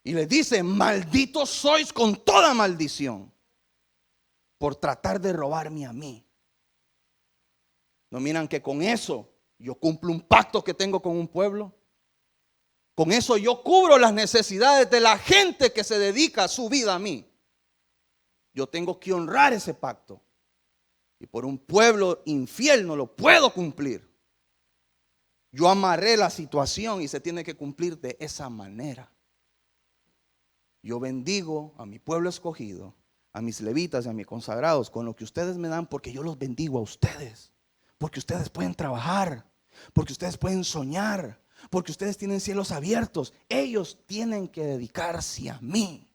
Y les dice, malditos sois con toda maldición por tratar de robarme a mí. ¿No miran que con eso yo cumplo un pacto que tengo con un pueblo? Con eso yo cubro las necesidades de la gente que se dedica su vida a mí. Yo tengo que honrar ese pacto. Y por un pueblo infiel no lo puedo cumplir. Yo amarré la situación y se tiene que cumplir de esa manera. Yo bendigo a mi pueblo escogido, a mis levitas y a mis consagrados con lo que ustedes me dan, porque yo los bendigo a ustedes. Porque ustedes pueden trabajar, porque ustedes pueden soñar, porque ustedes tienen cielos abiertos. Ellos tienen que dedicarse a mí.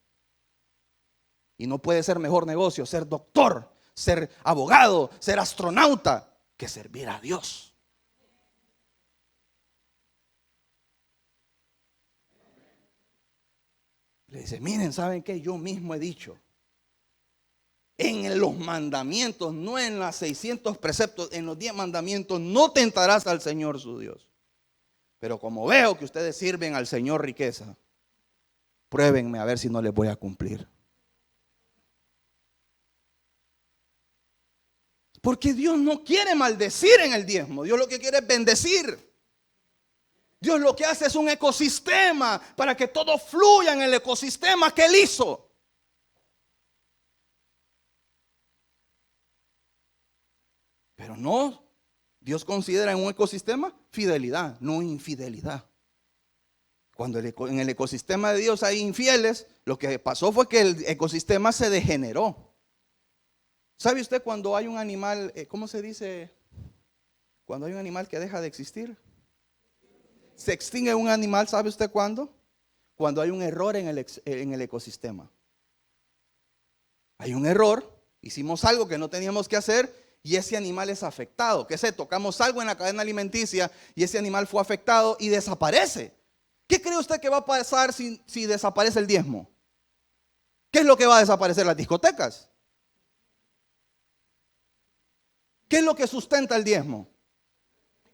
Y no puede ser mejor negocio ser doctor, ser abogado, ser astronauta, que servir a Dios. Le dice, miren, ¿saben qué? Yo mismo he dicho, en los mandamientos, no en los 600 preceptos, en los 10 mandamientos, no tentarás al Señor su Dios. Pero como veo que ustedes sirven al Señor riqueza, pruébenme a ver si no les voy a cumplir. Porque Dios no quiere maldecir en el diezmo, Dios lo que quiere es bendecir. Dios lo que hace es un ecosistema para que todo fluya en el ecosistema que Él hizo. Pero no, Dios considera en un ecosistema fidelidad, no infidelidad. Cuando en el ecosistema de Dios hay infieles, lo que pasó fue que el ecosistema se degeneró. ¿Sabe usted cuando hay un animal, cómo se dice? Cuando hay un animal que deja de existir. Se extingue un animal, ¿sabe usted cuándo? Cuando hay un error en el ecosistema. Hay un error, hicimos algo que no teníamos que hacer y ese animal es afectado. ¿Qué sé? Tocamos algo en la cadena alimenticia y ese animal fue afectado y desaparece. ¿Qué cree usted que va a pasar si desaparece el diezmo? ¿Qué es lo que va a desaparecer? Las discotecas. ¿Qué es lo que sustenta el diezmo?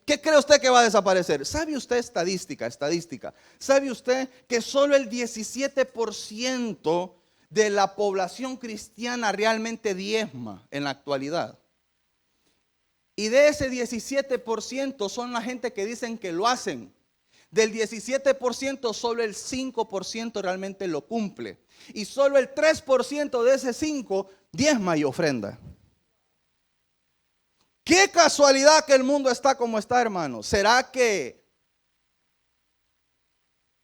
¿Qué cree usted que va a desaparecer? ¿Sabe usted estadística? ¿Sabe usted que solo el 17% de la población cristiana realmente diezma en la actualidad? Y de ese 17% son la gente que dicen que lo hacen. Del 17% solo el 5% realmente lo cumple. Y solo el 3% de ese 5 diezma y ofrenda. Qué casualidad que el mundo está como está, hermano. ¿Será que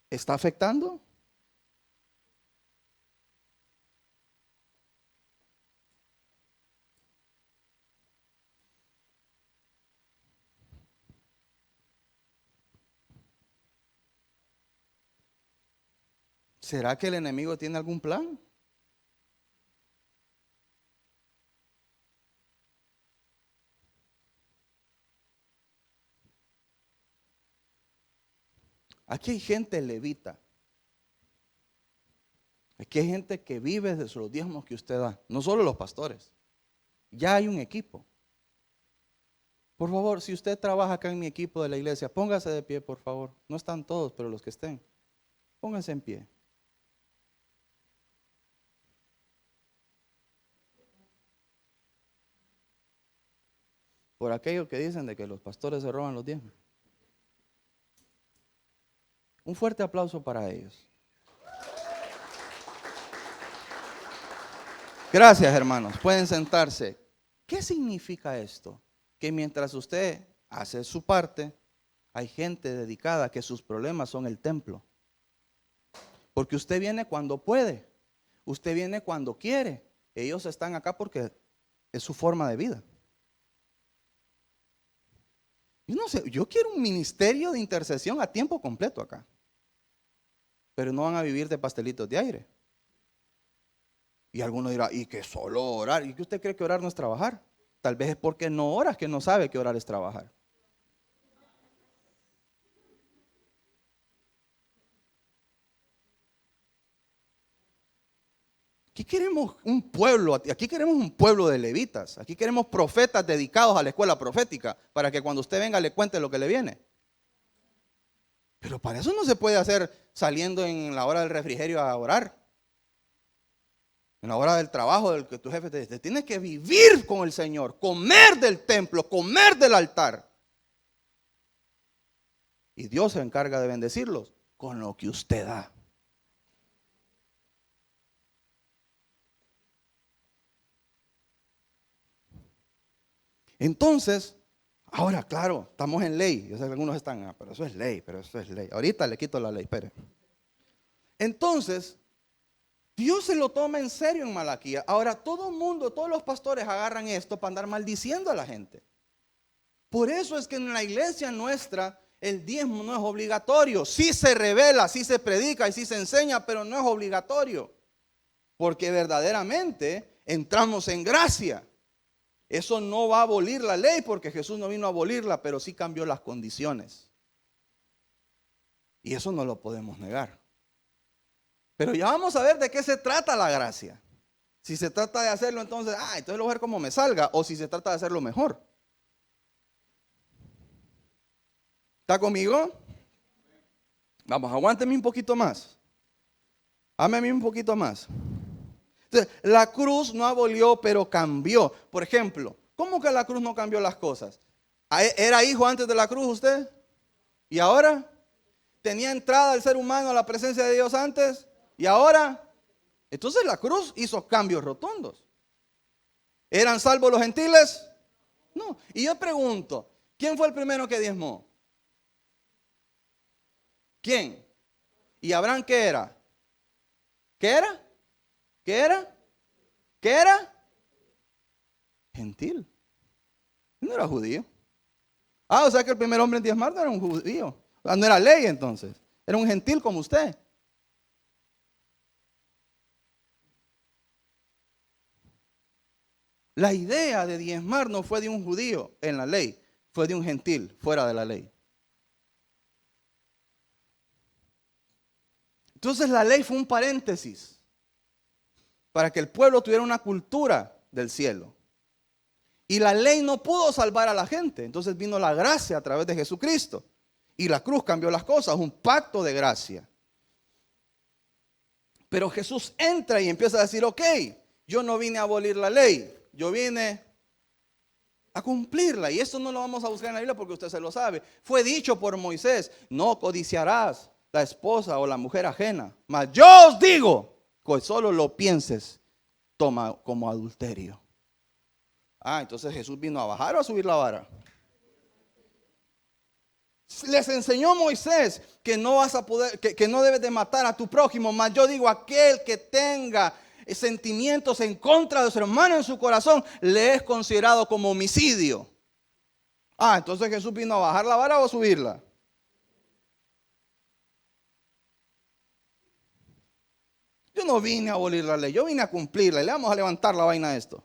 está afectando? ¿Será que el enemigo tiene algún plan? Aquí hay gente levita. Aquí hay gente que vive de los diezmos que usted da. No solo los pastores. Ya hay un equipo. Por favor, si usted trabaja acá en mi equipo de la iglesia, póngase de pie, por favor. No están todos, pero los que estén, pónganse en pie. Por aquello que dicen de que los pastores se roban los diezmos. Un fuerte aplauso para ellos. Gracias, hermanos. Pueden sentarse. ¿Qué significa esto? Que mientras usted hace su parte, hay gente dedicada que sus problemas son el templo. Porque usted viene cuando puede. Usted viene cuando quiere. Ellos están acá porque es su forma de vida. Yo no sé, yo quiero un ministerio de intercesión a tiempo completo acá. Pero no van a vivir de pastelitos de aire. Y alguno dirá, ¿y que solo orar? ¿Y que usted cree que orar no es trabajar? Tal vez es porque no oras que no sabe que orar es trabajar. Aquí queremos un pueblo, aquí queremos un pueblo de levitas. Aquí queremos profetas dedicados a la escuela profética para que cuando usted venga le cuente lo que le viene. Pero para eso no se puede hacer saliendo en la hora del refrigerio a orar. En la hora del trabajo del que tu jefe te dice, tienes que vivir con el Señor, comer del templo, comer del altar. Y Dios se encarga de bendecirlos con lo que usted da. Entonces, ahora claro, estamos en ley. Yo sé que algunos están, pero eso es ley, pero eso es ley. Ahorita le quito la ley, espere. Entonces, Dios se lo toma en serio en Malaquías. Ahora todo el mundo, todos los pastores agarran esto para andar maldiciendo a la gente. Por eso es que en la iglesia nuestra el diezmo no es obligatorio. Sí se revela, sí se predica y sí se enseña, pero no es obligatorio. Porque verdaderamente entramos en gracia. Eso no va a abolir la ley porque Jesús no vino a abolirla, pero sí cambió las condiciones. Y eso no lo podemos negar. Pero ya vamos a ver de qué se trata la gracia. Si se trata de hacerlo entonces, entonces lo voy a ver como me salga. O si se trata de hacerlo mejor. ¿Está conmigo? Vamos, aguánteme un poquito más. Ámeme un poquito más. Entonces, la cruz no abolió, pero cambió. Por ejemplo, ¿cómo que la cruz no cambió las cosas? ¿Era hijo antes de la cruz usted? ¿Y ahora? ¿Tenía entrada el ser humano a la presencia de Dios antes? ¿Y ahora? Entonces la cruz hizo cambios rotundos. ¿Eran salvos los gentiles? No. Y yo pregunto, ¿quién fue el primero que diezmó? ¿Quién? ¿Y Abraham qué era? ¿Qué era? ¿Qué era? ¿Qué era? Gentil. No era judío. O sea que el primer hombre en diezmar no era un judío. No era ley entonces. Era un gentil como usted. La idea de diezmar no fue de un judío en la ley, fue de un gentil fuera de la ley. Entonces la ley fue un paréntesis para que el pueblo tuviera una cultura del cielo. Y la ley no pudo salvar a la gente. Entonces vino la gracia a través de Jesucristo. Y la cruz cambió las cosas, un pacto de gracia. Pero Jesús entra y empieza a decir, ok, yo no vine a abolir la ley, yo vine a cumplirla. Y esto no lo vamos a buscar en la Biblia porque usted se lo sabe. Fue dicho por Moisés, no codiciarás la esposa o la mujer ajena. Mas yo os digo, que solo lo pienses, toma como adulterio. Entonces Jesús vino a bajar o a subir la vara. Les enseñó Moisés que no vas a poder, que no debes de matar a tu prójimo. Mas yo digo, aquel que tenga sentimientos en contra de su hermano en su corazón, le es considerado como homicidio. Entonces Jesús vino a bajar la vara o a subirla. Yo no vine a abolir la ley, yo vine a cumplirla. Y le vamos a levantar la vaina a esto.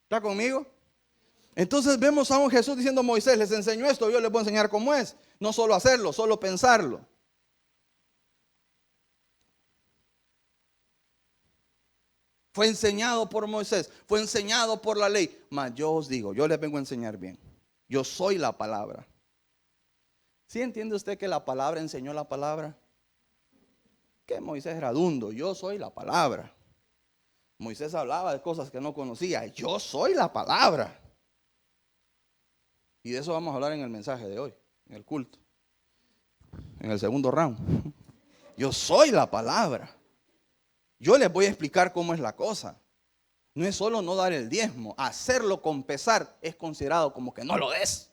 ¿Está conmigo? Entonces vemos a un Jesús diciendo, Moisés les enseñó esto, yo les voy a enseñar cómo es. No solo hacerlo, solo pensarlo. Fue enseñado por Moisés, fue enseñado por la ley. Mas yo os digo, yo les vengo a enseñar bien. Yo soy la palabra. ¿Sí entiende usted que la palabra enseñó la palabra? Que Moisés era dundo, yo soy la palabra. Moisés hablaba de cosas que no conocía, yo soy la palabra. Y de eso vamos a hablar en el mensaje de hoy, en el culto, en el segundo round. Yo soy la palabra. Yo les voy a explicar cómo es la cosa. No es solo no dar el diezmo, hacerlo con pesar es considerado como que no lo des.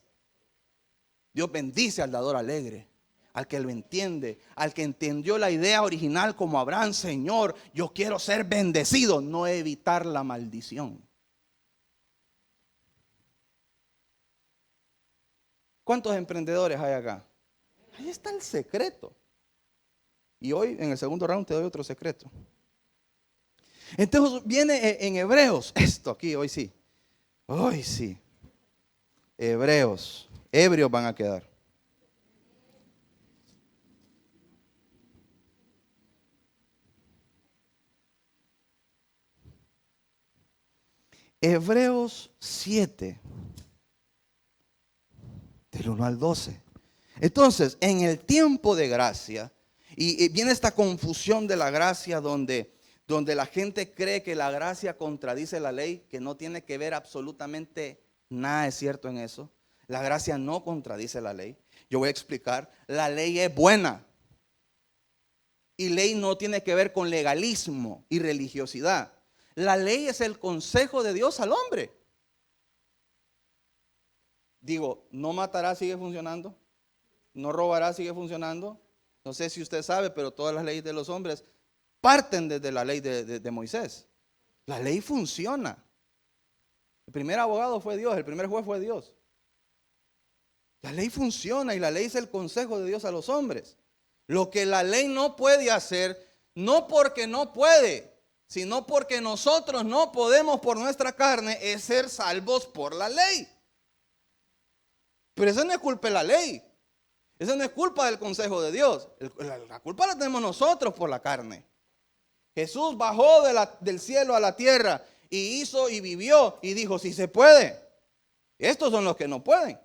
Dios bendice al dador alegre, al que lo entiende, al que entendió la idea original como Abraham, Señor, yo quiero ser bendecido, no evitar la maldición. ¿Cuántos emprendedores hay acá? Ahí está el secreto. Y hoy en el segundo round te doy otro secreto. Entonces viene en Hebreos, esto aquí, hoy sí. Hoy sí. Hebreos, ebrios van a quedar. Hebreos 7, del 1 al 12. Entonces, en el tiempo de gracia, y viene esta confusión de la gracia donde la gente cree que la gracia contradice la ley, que no tiene que ver absolutamente nada, es cierto en eso. La gracia no contradice la ley. Yo voy a explicar, la ley es buena. Y ley no tiene que ver con legalismo y religiosidad. La ley es el consejo de Dios al hombre. Digo, no matará sigue funcionando. No robará sigue funcionando. No sé si usted sabe, pero todas las leyes de los hombres parten desde la ley de Moisés. La ley funciona. El primer abogado fue Dios, el primer juez fue Dios. La ley funciona y la ley es el consejo de Dios a los hombres. Lo que la ley no puede hacer, no porque no puede, sino porque nosotros no podemos por nuestra carne, es ser salvos por la ley. Pero eso no es culpa de la ley. Eso no es culpa del consejo de Dios. La culpa la tenemos nosotros por la carne. Jesús bajó del cielo a la tierra y hizo y vivió y dijo, si se puede. Estos son los que no pueden.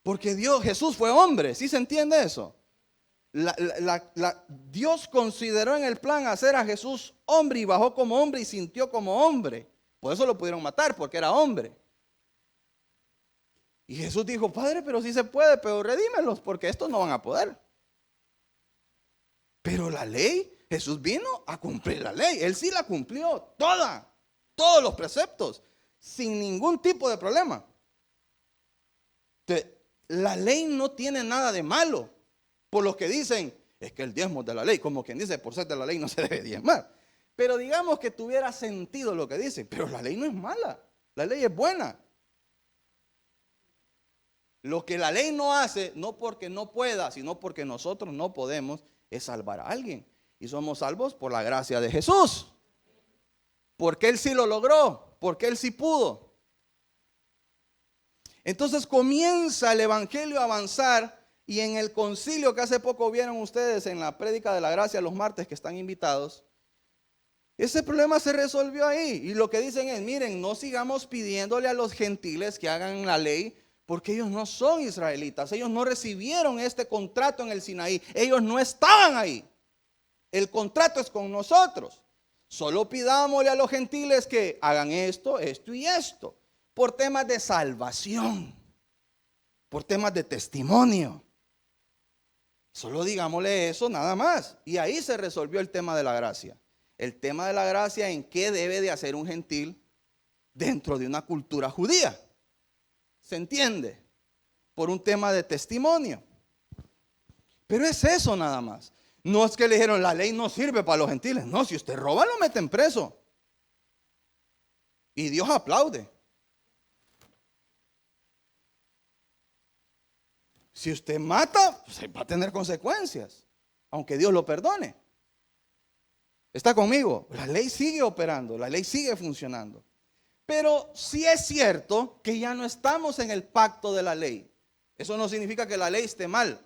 Porque Jesús fue hombre, ¿sí se entiende eso? Dios consideró en el plan hacer a Jesús hombre y bajó como hombre y sintió como hombre. Por eso lo pudieron matar, porque era hombre. Y Jesús dijo, Padre, pero sí se puede, pero redímelos, porque estos no van a poder. Pero la ley, Jesús vino a cumplir la ley. Él sí la cumplió toda, todos los preceptos, sin ningún tipo de problema. Entonces, la ley no tiene nada de malo. Por los que dicen, es que el diezmo es de la ley, como quien dice, por ser de la ley no se debe diezmar. Pero digamos que tuviera sentido lo que dice, pero la ley no es mala, la ley es buena. Lo que la ley no hace, no porque no pueda, sino porque nosotros no podemos, es salvar a alguien. Y somos salvos por la gracia de Jesús. Porque Él sí lo logró, porque Él sí pudo. Entonces comienza el evangelio a avanzar y en el concilio que hace poco vieron ustedes en la prédica de la gracia los martes que están invitados, ese problema se resolvió ahí. Y lo que dicen es, miren, no sigamos pidiéndole a los gentiles que hagan la ley porque ellos no son israelitas, ellos no recibieron este contrato en el Sinaí, ellos no estaban ahí. El contrato es con nosotros. Solo pidámosle a los gentiles que hagan esto, esto y esto. Por temas de salvación, por temas de testimonio. Solo digámosle eso nada más. Y ahí se resolvió el tema de la gracia. El tema de la gracia en qué debe de hacer un gentil dentro de una cultura judía. ¿Se entiende? Por un tema de testimonio. Pero es eso nada más. No es que le dijeron la ley no sirve para los gentiles. No, si usted roba lo meten preso. Y Dios aplaude. Si usted mata, pues va a tener consecuencias, aunque Dios lo perdone. ¿Está conmigo? La ley sigue operando, la ley sigue funcionando. Pero sí es cierto que ya no estamos en el pacto de la ley. Eso no significa que la ley esté mal.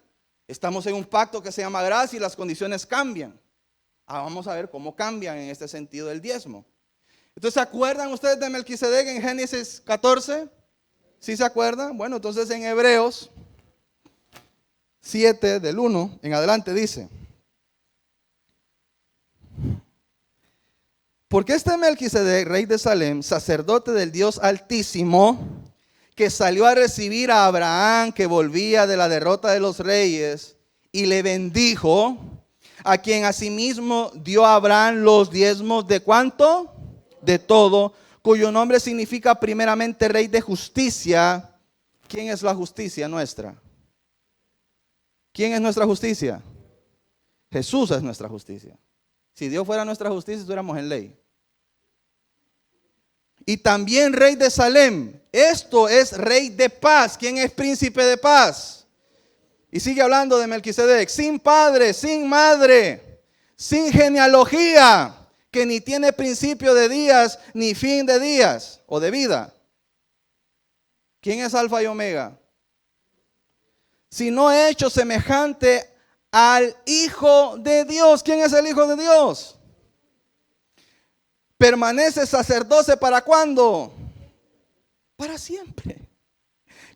Estamos en un pacto que se llama gracia y las condiciones cambian. Vamos a ver cómo cambian en este sentido el diezmo. Entonces, ¿se acuerdan ustedes de Melquisedec en Génesis 14? ¿Sí se acuerdan? Bueno, entonces en Hebreos 7 del 1 en adelante dice: porque este Melquisedec, rey de Salem, sacerdote del Dios Altísimo, que salió a recibir a Abraham, que volvía de la derrota de los reyes, y le bendijo, a quien asimismo dio a Abraham los diezmos de ¿cuánto? De todo, cuyo nombre significa primeramente rey de justicia. ¿Quién es la justicia nuestra? ¿Quién es nuestra justicia? Jesús es nuestra justicia. Si Dios fuera nuestra justicia, estuviéramos en ley. Y también rey de Salem. Esto es rey de paz. ¿Quién es príncipe de paz? Y sigue hablando de Melquisedec. Sin padre, sin madre, sin genealogía, que ni tiene principio de días, ni fin de días o de vida. ¿Quién es Alfa y Omega? Sino hecho semejante al Hijo de Dios. ¿Quién es el Hijo de Dios? permanece sacerdote ¿para cuándo? Para siempre.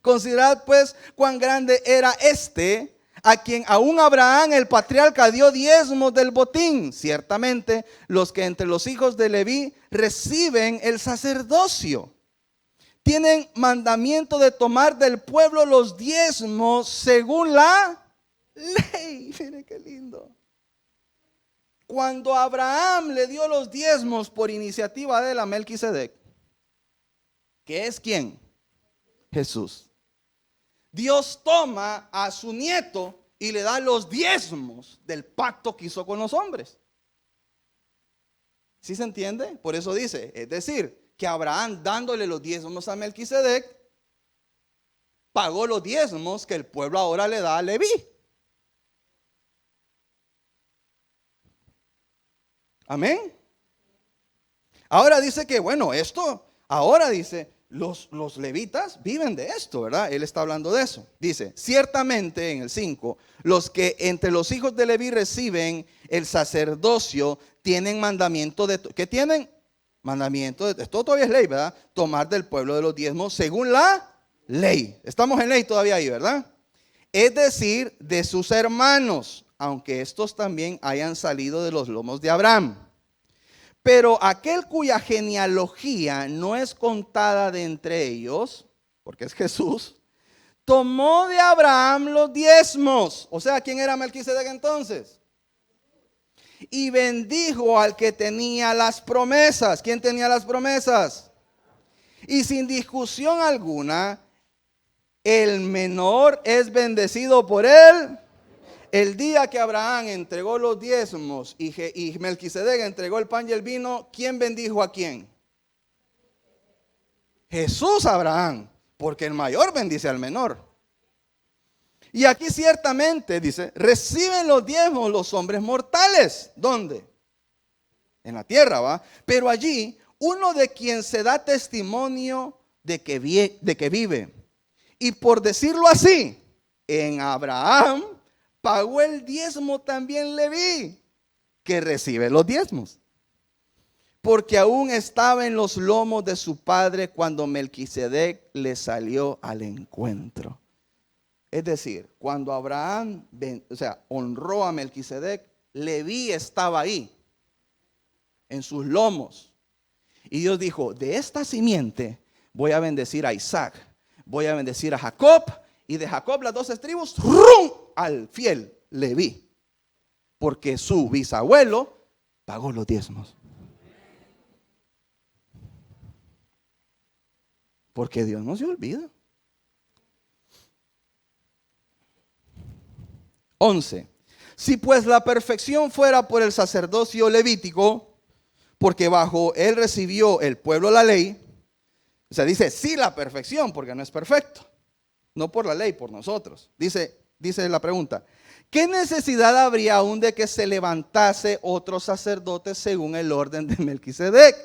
Considerad pues cuán grande era este, a quien aún Abraham el patriarca dio diezmos del botín. Ciertamente los que entre los hijos de Leví reciben el sacerdocio tienen mandamiento de tomar del pueblo los diezmos según la ley. Miren qué lindo. Cuando Abraham le dio los diezmos por iniciativa de la Melquisedec, ¿que es quién? Jesús. Dios toma a su nieto y le da los diezmos del pacto que hizo con los hombres. ¿Sí se entiende? Por eso dice, es decir, que Abraham dándole los diezmos a Melquisedec, pagó los diezmos que el pueblo ahora le da a Leví. Amén. Ahora dice que, bueno, esto, ahora dice, los levitas viven de esto, ¿verdad? Él está hablando de eso. Dice, ciertamente en el 5, los que entre los hijos de Leví reciben el sacerdocio tienen mandamiento de, ¿qué tienen? Mandamiento de, esto todavía es ley, ¿verdad? Tomar del pueblo de los diezmos según la ley. Estamos en ley todavía ahí, ¿verdad? Es decir, de sus hermanos, aunque estos también hayan salido de los lomos de Abraham. Pero aquel cuya genealogía no es contada de entre ellos, porque es Jesús, tomó de Abraham los diezmos. O sea, ¿quién era Melquisedec entonces? Y bendijo al que tenía las promesas. ¿Quién tenía las promesas? Y sin discusión alguna, el menor es bendecido por él. El día que Abraham entregó los diezmos y Melquisedec entregó el pan y el vino, ¿quién bendijo a quién? Jesús a Abraham, porque el mayor bendice al menor. Y aquí ciertamente dice, reciben los diezmos los hombres mortales. ¿Dónde? En la tierra, ¿va? Pero allí, uno de quien se da testimonio de que vive. Y por decirlo así, en Abraham pagó el diezmo también Leví, que recibe los diezmos. Porque aún estaba en los lomos de su padre cuando Melquisedec le salió al encuentro. Es decir, cuando Abraham, honró a Melquisedec, Leví estaba ahí, en sus lomos. Y Dios dijo, de esta simiente voy a bendecir a Isaac, voy a bendecir a Jacob, y de Jacob las 12 tribus, ¡rum!, al fiel Leví, porque su bisabuelo pagó los diezmos. Porque Dios no se olvida. 11. Si pues la perfección fuera por el sacerdocio levítico, porque bajo él recibió el pueblo la ley, o sea, dice sí la perfección, porque no es perfecto, no por la ley, por nosotros. Dice la pregunta, ¿qué necesidad habría aún de que se levantase otro sacerdote según el orden de Melquisedec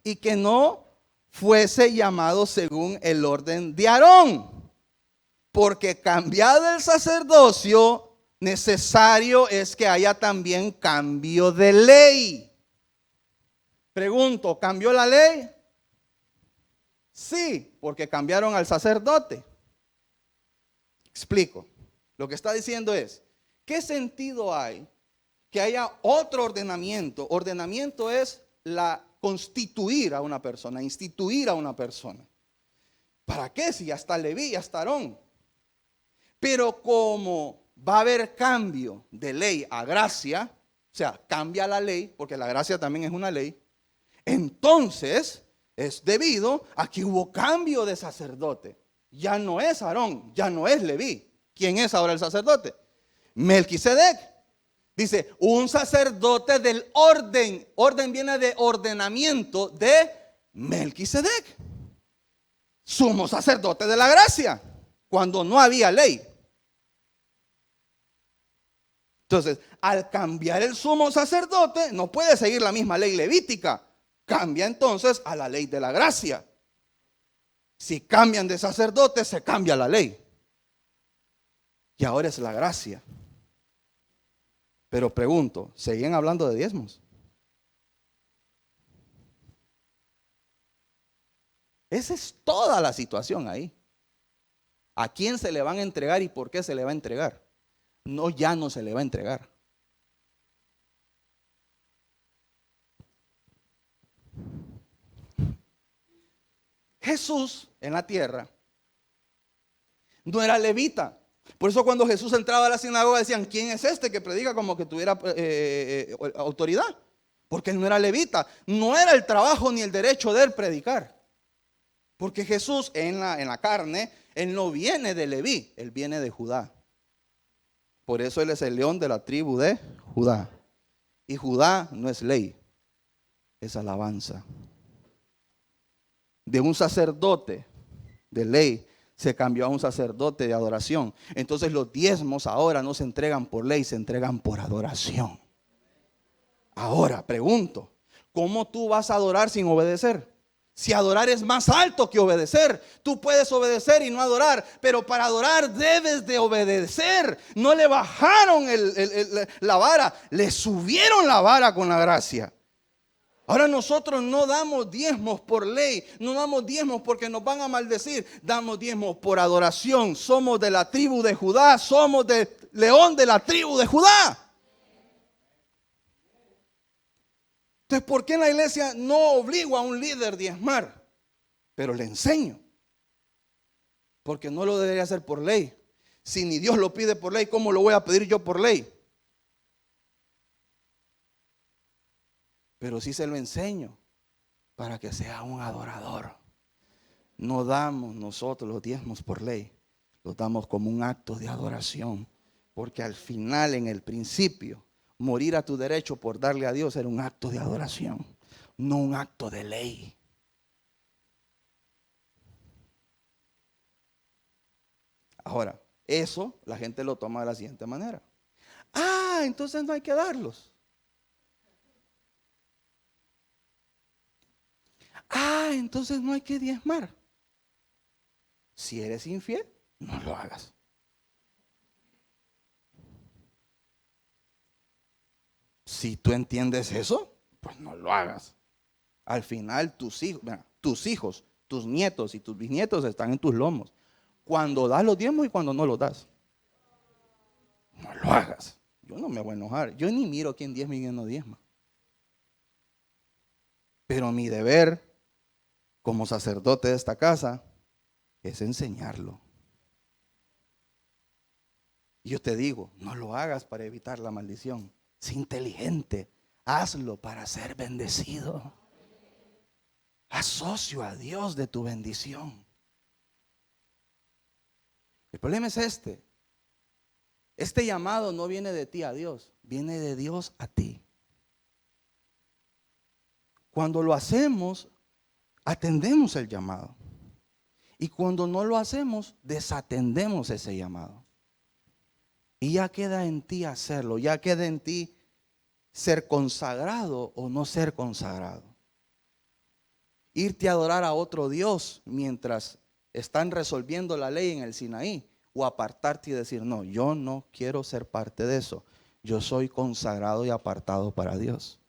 y que no fuese llamado según el orden de Aarón? Porque cambiado el sacerdocio, necesario es que haya también cambio de ley. Pregunto, ¿cambió la ley? Sí, porque cambiaron al sacerdote. Explico. Lo que está diciendo es, ¿qué sentido hay que haya otro ordenamiento? Ordenamiento es constituir a una persona, instituir a una persona. ¿Para qué? Si ya está Leví, ya está Aarón. Pero como va a haber cambio de ley a gracia, o sea, cambia la ley, porque la gracia también es una ley, entonces es debido a que hubo cambio de sacerdote. Ya no es Aarón, ya no es Leví. ¿Quién es ahora el sacerdote? Melquisedec. Dice, un sacerdote del orden. Orden viene de ordenamiento de Melquisedec. Sumo sacerdote de la gracia, cuando no había ley. Entonces, al cambiar el sumo sacerdote, no puede seguir la misma ley levítica. Cambia entonces a la ley de la gracia. Si cambian de sacerdote, se cambia la ley. Y ahora es la gracia. Pero pregunto, ¿seguían hablando de diezmos? Esa es toda la situación ahí. ¿A quién se le van a entregar y por qué se le va a entregar? No, ya no se le va a entregar. Jesús en la tierra no era levita. Por eso cuando Jesús entraba a la sinagoga decían, ¿quién es este que predica como que tuviera autoridad? Porque él no era levita. No era el trabajo ni el derecho de él predicar. Porque Jesús en la carne, él no viene de Leví, él viene de Judá. Por eso él es el león de la tribu de Judá. Y Judá no es ley, es alabanza. De un sacerdote de ley se cambió a un sacerdote de adoración. Entonces los diezmos ahora no se entregan por ley, se entregan por adoración. Ahora pregunto, ¿cómo tú vas a adorar sin obedecer? Si adorar es más alto que obedecer, tú puedes obedecer y no adorar, pero para adorar debes de obedecer. No le bajaron la vara, le subieron la vara con la gracia. Ahora nosotros no damos diezmos por ley, no damos diezmos porque nos van a maldecir, damos diezmos por adoración. Somos de la tribu de Judá, somos del león de la tribu de Judá. Entonces, ¿por qué en la iglesia no obligo a un líder a diezmar? Pero le enseño. Porque no lo debería hacer por ley. Si ni Dios lo pide por ley, ¿cómo lo voy a pedir yo por ley? Pero sí se lo enseño para que sea un adorador. No damos nosotros los diezmos por ley, los damos como un acto de adoración. Porque al final, en el principio, morir a tu derecho por darle a Dios era un acto de adoración, no un acto de ley. Ahora, eso la gente lo toma de la siguiente manera. Ah, entonces no hay que darlos. Ah, entonces no hay que diezmar. Si eres infiel, no lo hagas. Si tú entiendes eso, pues no lo hagas. Al final tus hijos, tus nietos y tus bisnietos están en tus lomos. Cuando das los diezmos y cuando no los das. No lo hagas. Yo no me voy a enojar. Yo ni miro quién diezma y quién no diezma. Pero mi deber como sacerdote de esta casa es enseñarlo. Y yo te digo, no lo hagas para evitar la maldición. Sé inteligente, hazlo para ser bendecido. Asocio a Dios de tu bendición. El problema es este. Este llamado no viene de ti a Dios, viene de Dios a ti. Cuando lo hacemos, atendemos el llamado. Y cuando no lo hacemos, desatendemos ese llamado. Y ya queda en ti hacerlo, ya queda en ti ser consagrado o no ser consagrado. Irte a adorar a otro Dios mientras están resolviendo la ley en el Sinaí, o apartarte y decir, no, yo no quiero ser parte de eso. Yo soy consagrado y apartado para Dios.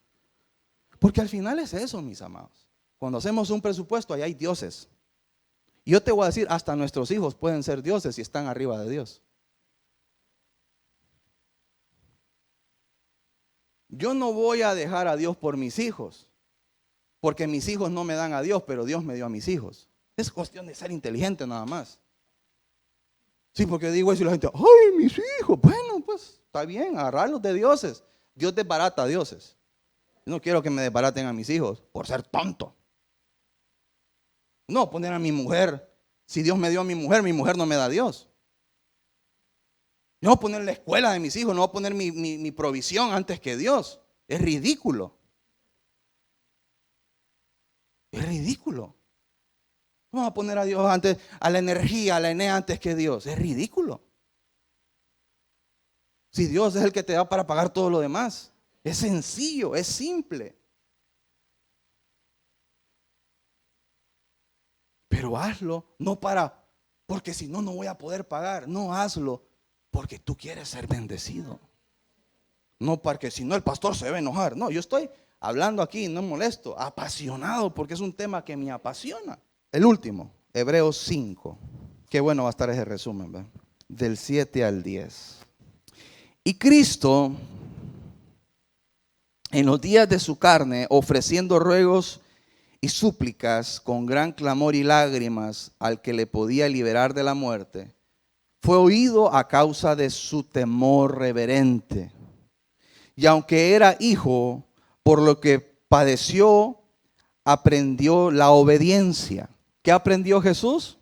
Porque al final es eso, mis amados. Cuando hacemos un presupuesto, ahí hay dioses. Y yo te voy a decir, hasta nuestros hijos pueden ser dioses si están arriba de Dios. Yo no voy a dejar a Dios por mis hijos, porque mis hijos no me dan a Dios, pero Dios me dio a mis hijos. Es cuestión de ser inteligente nada más. Sí, porque digo eso y la gente, ay, mis hijos. Bueno, pues está bien, agarrarlos de dioses. Dios desbarata a dioses. Yo no quiero que me desbaraten a mis hijos por ser tonto. No poner a mi mujer. Si Dios me dio a mi mujer no me da a Dios. No voy a poner la escuela de mis hijos, no voy a poner mi provisión antes que Dios. Es ridículo. Es ridículo. Vamos a poner a Dios antes, a la energía, a la Enea antes que Dios. Es ridículo. Si Dios es el que te da para pagar todo lo demás. Es sencillo, es simple. Pero hazlo, no porque si no, no voy a poder pagar. No, hazlo porque tú quieres ser bendecido. No porque si no el pastor se va a enojar. No, yo estoy hablando aquí, no molesto, apasionado porque es un tema que me apasiona. El último, Hebreos 5. Qué bueno va a estar ese resumen, ¿verdad? Del 7 al 10. Y Cristo, en los días de su carne, ofreciendo ruegos y súplicas con gran clamor y lágrimas al que le podía liberar de la muerte, fue oído a causa de su temor reverente. Y aunque era hijo, por lo que padeció, aprendió la obediencia. ¿Qué aprendió Jesús?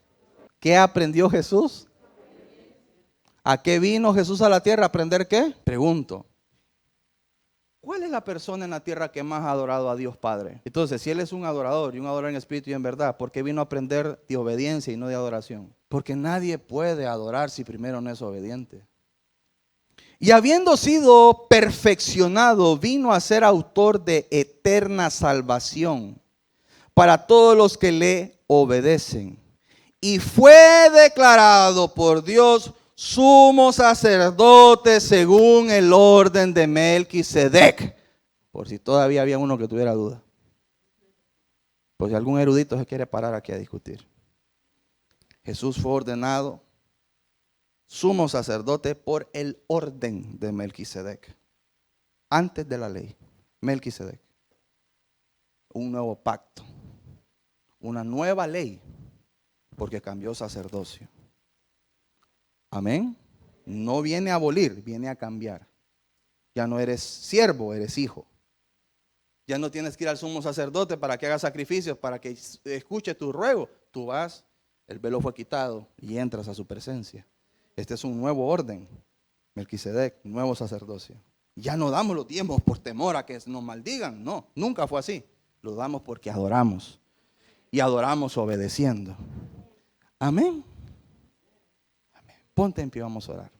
¿Qué aprendió Jesús? ¿A qué vino Jesús a la tierra? ¿A aprender qué? Pregunto. ¿Cuál es la persona en la tierra que más ha adorado a Dios Padre? Entonces, si Él es un adorador y un adorador en espíritu y en verdad, ¿por qué vino a aprender de obediencia y no de adoración? Porque nadie puede adorar si primero no es obediente. Y habiendo sido perfeccionado, vino a ser autor de eterna salvación para todos los que le obedecen. Y fue declarado por Dios sumo sacerdote según el orden de Melquisedec. Por si todavía había uno que tuviera duda. Por si algún erudito se quiere parar aquí a discutir. Jesús fue ordenado sumo sacerdote por el orden de Melquisedec. Antes de la ley. Melquisedec. Un nuevo pacto. Una nueva ley. Porque cambió sacerdocio. Amén. No viene a abolir, viene a cambiar. Ya no eres siervo, eres hijo. Ya no tienes que ir al sumo sacerdote para que haga sacrificios, para que escuche tu ruego. Tú vas, el velo fue quitado y entras a su presencia. Este es un nuevo orden. Melquisedec, nuevo sacerdocio. Ya no damos los diezmos por temor a que nos maldigan. No, nunca fue así. Lo damos porque adoramos. Y adoramos obedeciendo. Amén. Ponte en pie, vamos a orar.